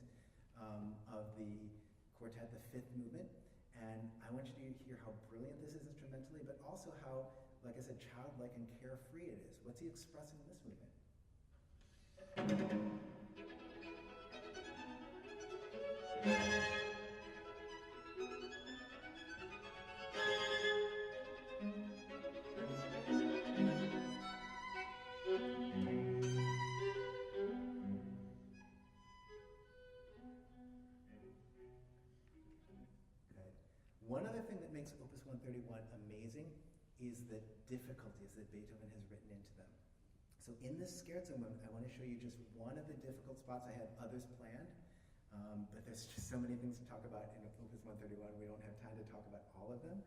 S6: of the quartet, the fifth movement. And I want you to hear how brilliant this is instrumentally, but also how, like I said, childlike and carefree it is. What's he expressing in this movement? One other thing that makes Opus 131 amazing is the difficulties that Beethoven has written into them. So in this scherzo movement, I want to show you just one of the difficult spots. I had others planned, but there's just so many things to talk about in Opus 131. We don't have time to talk about all of them,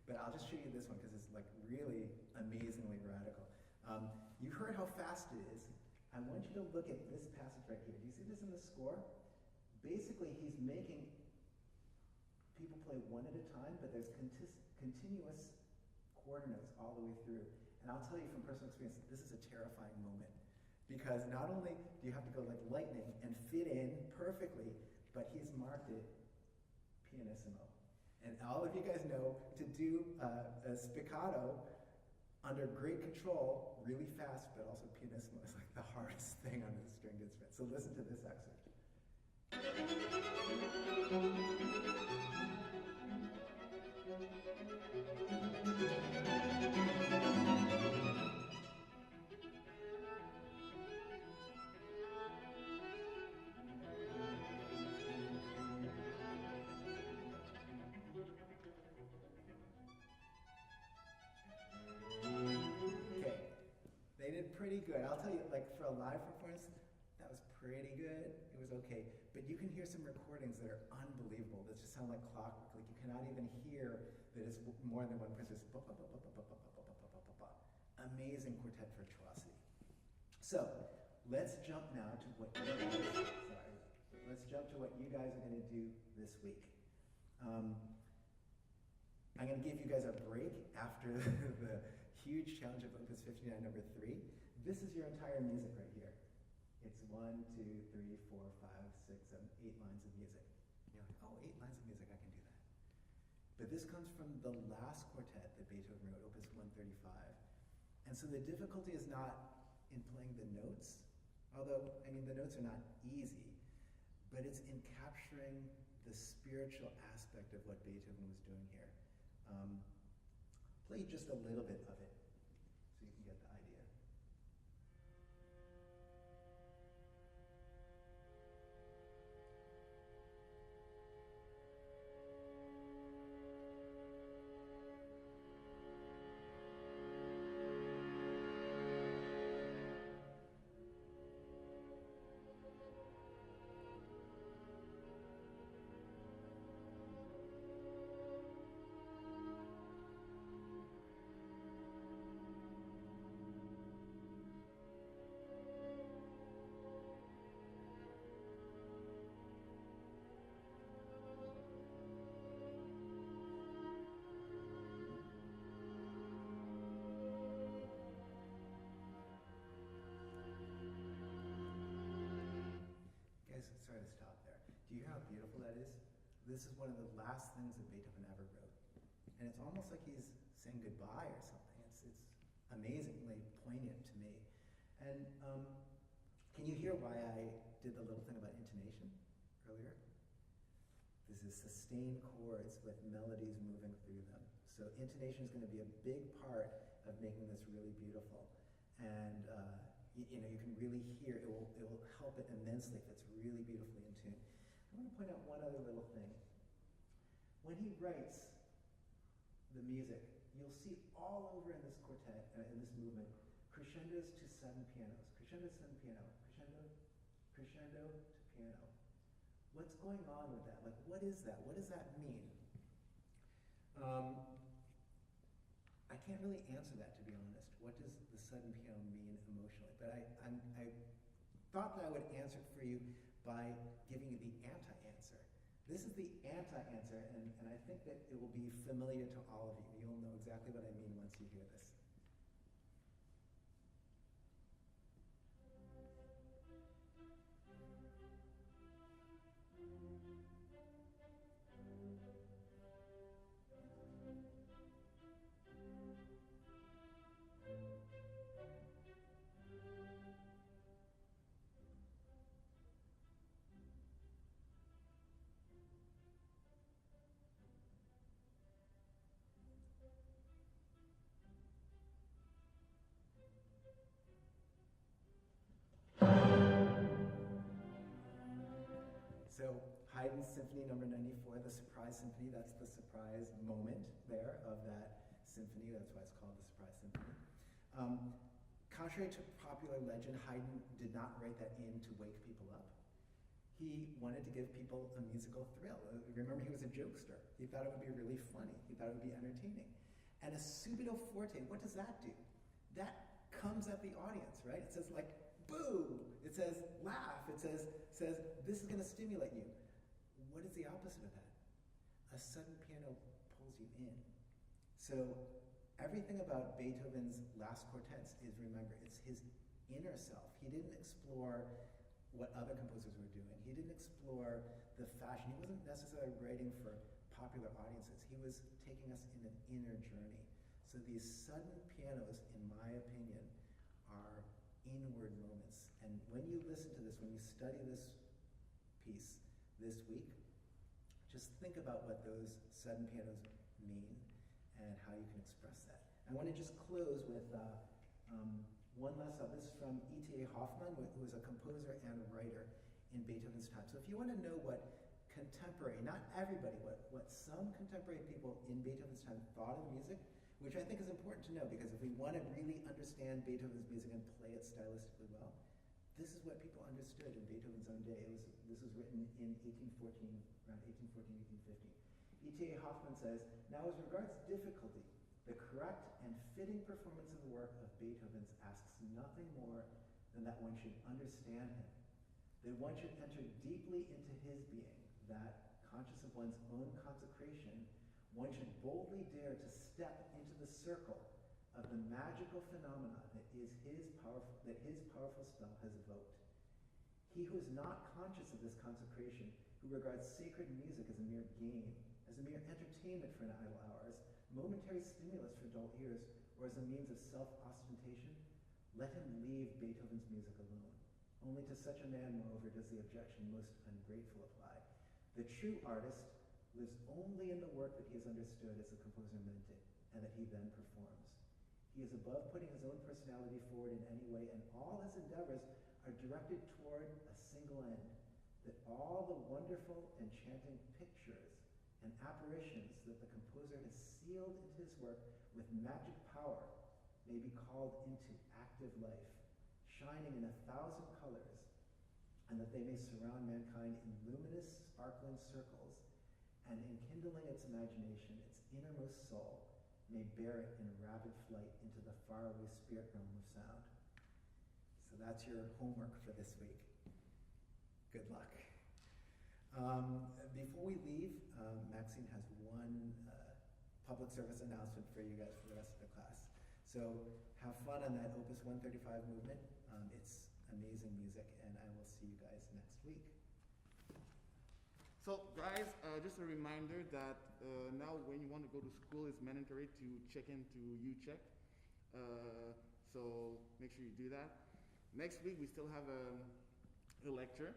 S6: but I'll just show you this one because it's like really amazingly radical. You heard how fast it is. I want you to look at this passage right here. Do you see this in the score? Basically, he's making people play one at a time, but there's continuous quarter notes all the way through. And I'll tell you from personal experience, this is a terrifying moment. Because not only do you have to go like lightning and fit in perfectly, but he's marked it pianissimo. And all of you guys know to do a spiccato under great control, really fast, but also pianissimo is like the hardest thing on a stringed instrument. So listen to this excerpt. Okay, good. I'll tell you, like for a live performance, that was pretty good. It was okay. But you can hear some recordings that are unbelievable. That just sound like clockwork. Like you cannot even hear that it's more than one person. It's amazing quartet virtuosity. So let's jump now to what you guys, let's jump to what you guys are going to do this week. I'm going to give you guys a break after the huge challenge of Opus 59 number 3. This is your entire music right here. It's 1, 2, 3, 4, 5, 6, 7, 8 lines of music. You're like, oh, 8 lines of music, I can do that. But this comes from the last quartet that Beethoven wrote, Opus 135. And so the difficulty is not in playing the notes, although, I mean, the notes are not easy, but it's in capturing the spiritual aspect of what Beethoven was doing here. Play just a little bit of it so you can get the idea. Sorry to stop there. Do you hear how beautiful that is? This is one of the last things that Beethoven ever wrote. And it's almost like he's saying goodbye or something. It's amazingly poignant to me. And can you hear why I did the little thing about intonation earlier? This is sustained chords with melodies moving through them. So intonation is going to be a big part of making this really beautiful. And you know, you can really hear, it will help it immensely if it's really beautifully in tune. I want to point out one other little thing. When he writes the music, you'll see all over in this quartet, in this movement, crescendos to 7 pianos. Crescendo, 7 piano. Crescendo, crescendo to piano. What's going on with that? Like, what is that? What does that mean? I can't really answer that, to be honest. What does the sudden piano mean emotionally? But I thought that I would answer it for you by giving you the anti-answer. This is the anti-answer, and I think that it will be familiar to all of you. You'll know exactly what I mean once you hear this. So Haydn's Symphony number 94, the surprise symphony, that's the surprise moment there of that symphony. That's why it's called the surprise symphony. Contrary to popular legend, Haydn did not write that in to wake people up. He wanted to give people a musical thrill. Remember, he was a jokester. He thought it would be really funny. He thought it would be entertaining. And a subito forte, what does that do? That comes at the audience, right? It says like, boo! It says laugh. It says this is going to stimulate you. What is the opposite of that? A sudden piano pulls you in. So everything about Beethoven's last quartets is, remember, it's his inner self. He didn't explore what other composers were doing. He didn't explore the fashion. He wasn't necessarily writing for popular audiences. He was taking us in an inner journey. So these sudden pianos, in my opinion, are inward moments. And when you listen to this, when you study this piece this week, just think about what those sudden pianos mean and how you can express that. I want to just close with one last thought. This is from E.T.A. Hoffmann, who was a composer and writer in Beethoven's time. So if you want to know what contemporary, not everybody, what some contemporary people in Beethoven's time thought of music, which I think is important to know because if we want to really understand Beethoven's music and play it stylistically well, this is what people understood in Beethoven's own day. This was written in 1814, around 1814, 1815. E.T.A. Hoffmann says, now as regards difficulty, the correct and fitting performance of the work of Beethoven's asks nothing more than that one should understand him, that one should enter deeply into his being, that, conscious of one's own consecration, one should boldly dare to step into the circle of the magical phenomena that his powerful spell has evoked. He who is not conscious of this consecration, who regards sacred music as a mere game, as a mere entertainment for an idle hours, momentary stimulus for dull ears, or as a means of self-ostentation, let him leave Beethoven's music alone. Only to such a man, moreover, does the objection most ungrateful apply. The true artist lives only in the work that he has understood as the composer meant it, and that he then performs. He is above putting his own personality forward in any way, and all his endeavors are directed toward a single end, that all the wonderful, enchanting pictures and apparitions that the composer has sealed into his work with magic power may be called into active life, shining in 1,000 colors, and that they may surround mankind in luminous, sparkling circles, and enkindling its imagination, its innermost soul, may bear it in rapid flight into the faraway spirit realm of sound. So that's your homework for this week. Good luck. Before we leave, Maxine has one public service announcement for you guys for the rest of the class. So have fun on that Opus 135 movement. It's amazing music, and I will see you guys next week.
S5: So guys, just a reminder that now when you want to go to school, it's mandatory to check into UCheck. So make sure you do that. Next week we still have a lecture,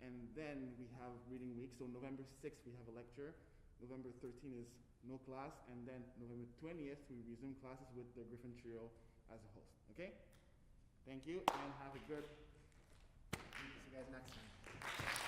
S5: and then we have reading week. So November 6th we have a lecture. November 13th is no class, and then November 20th we resume classes with the Griffin Trio as a host. Okay? Thank you, and have a good.
S6: See you guys next time.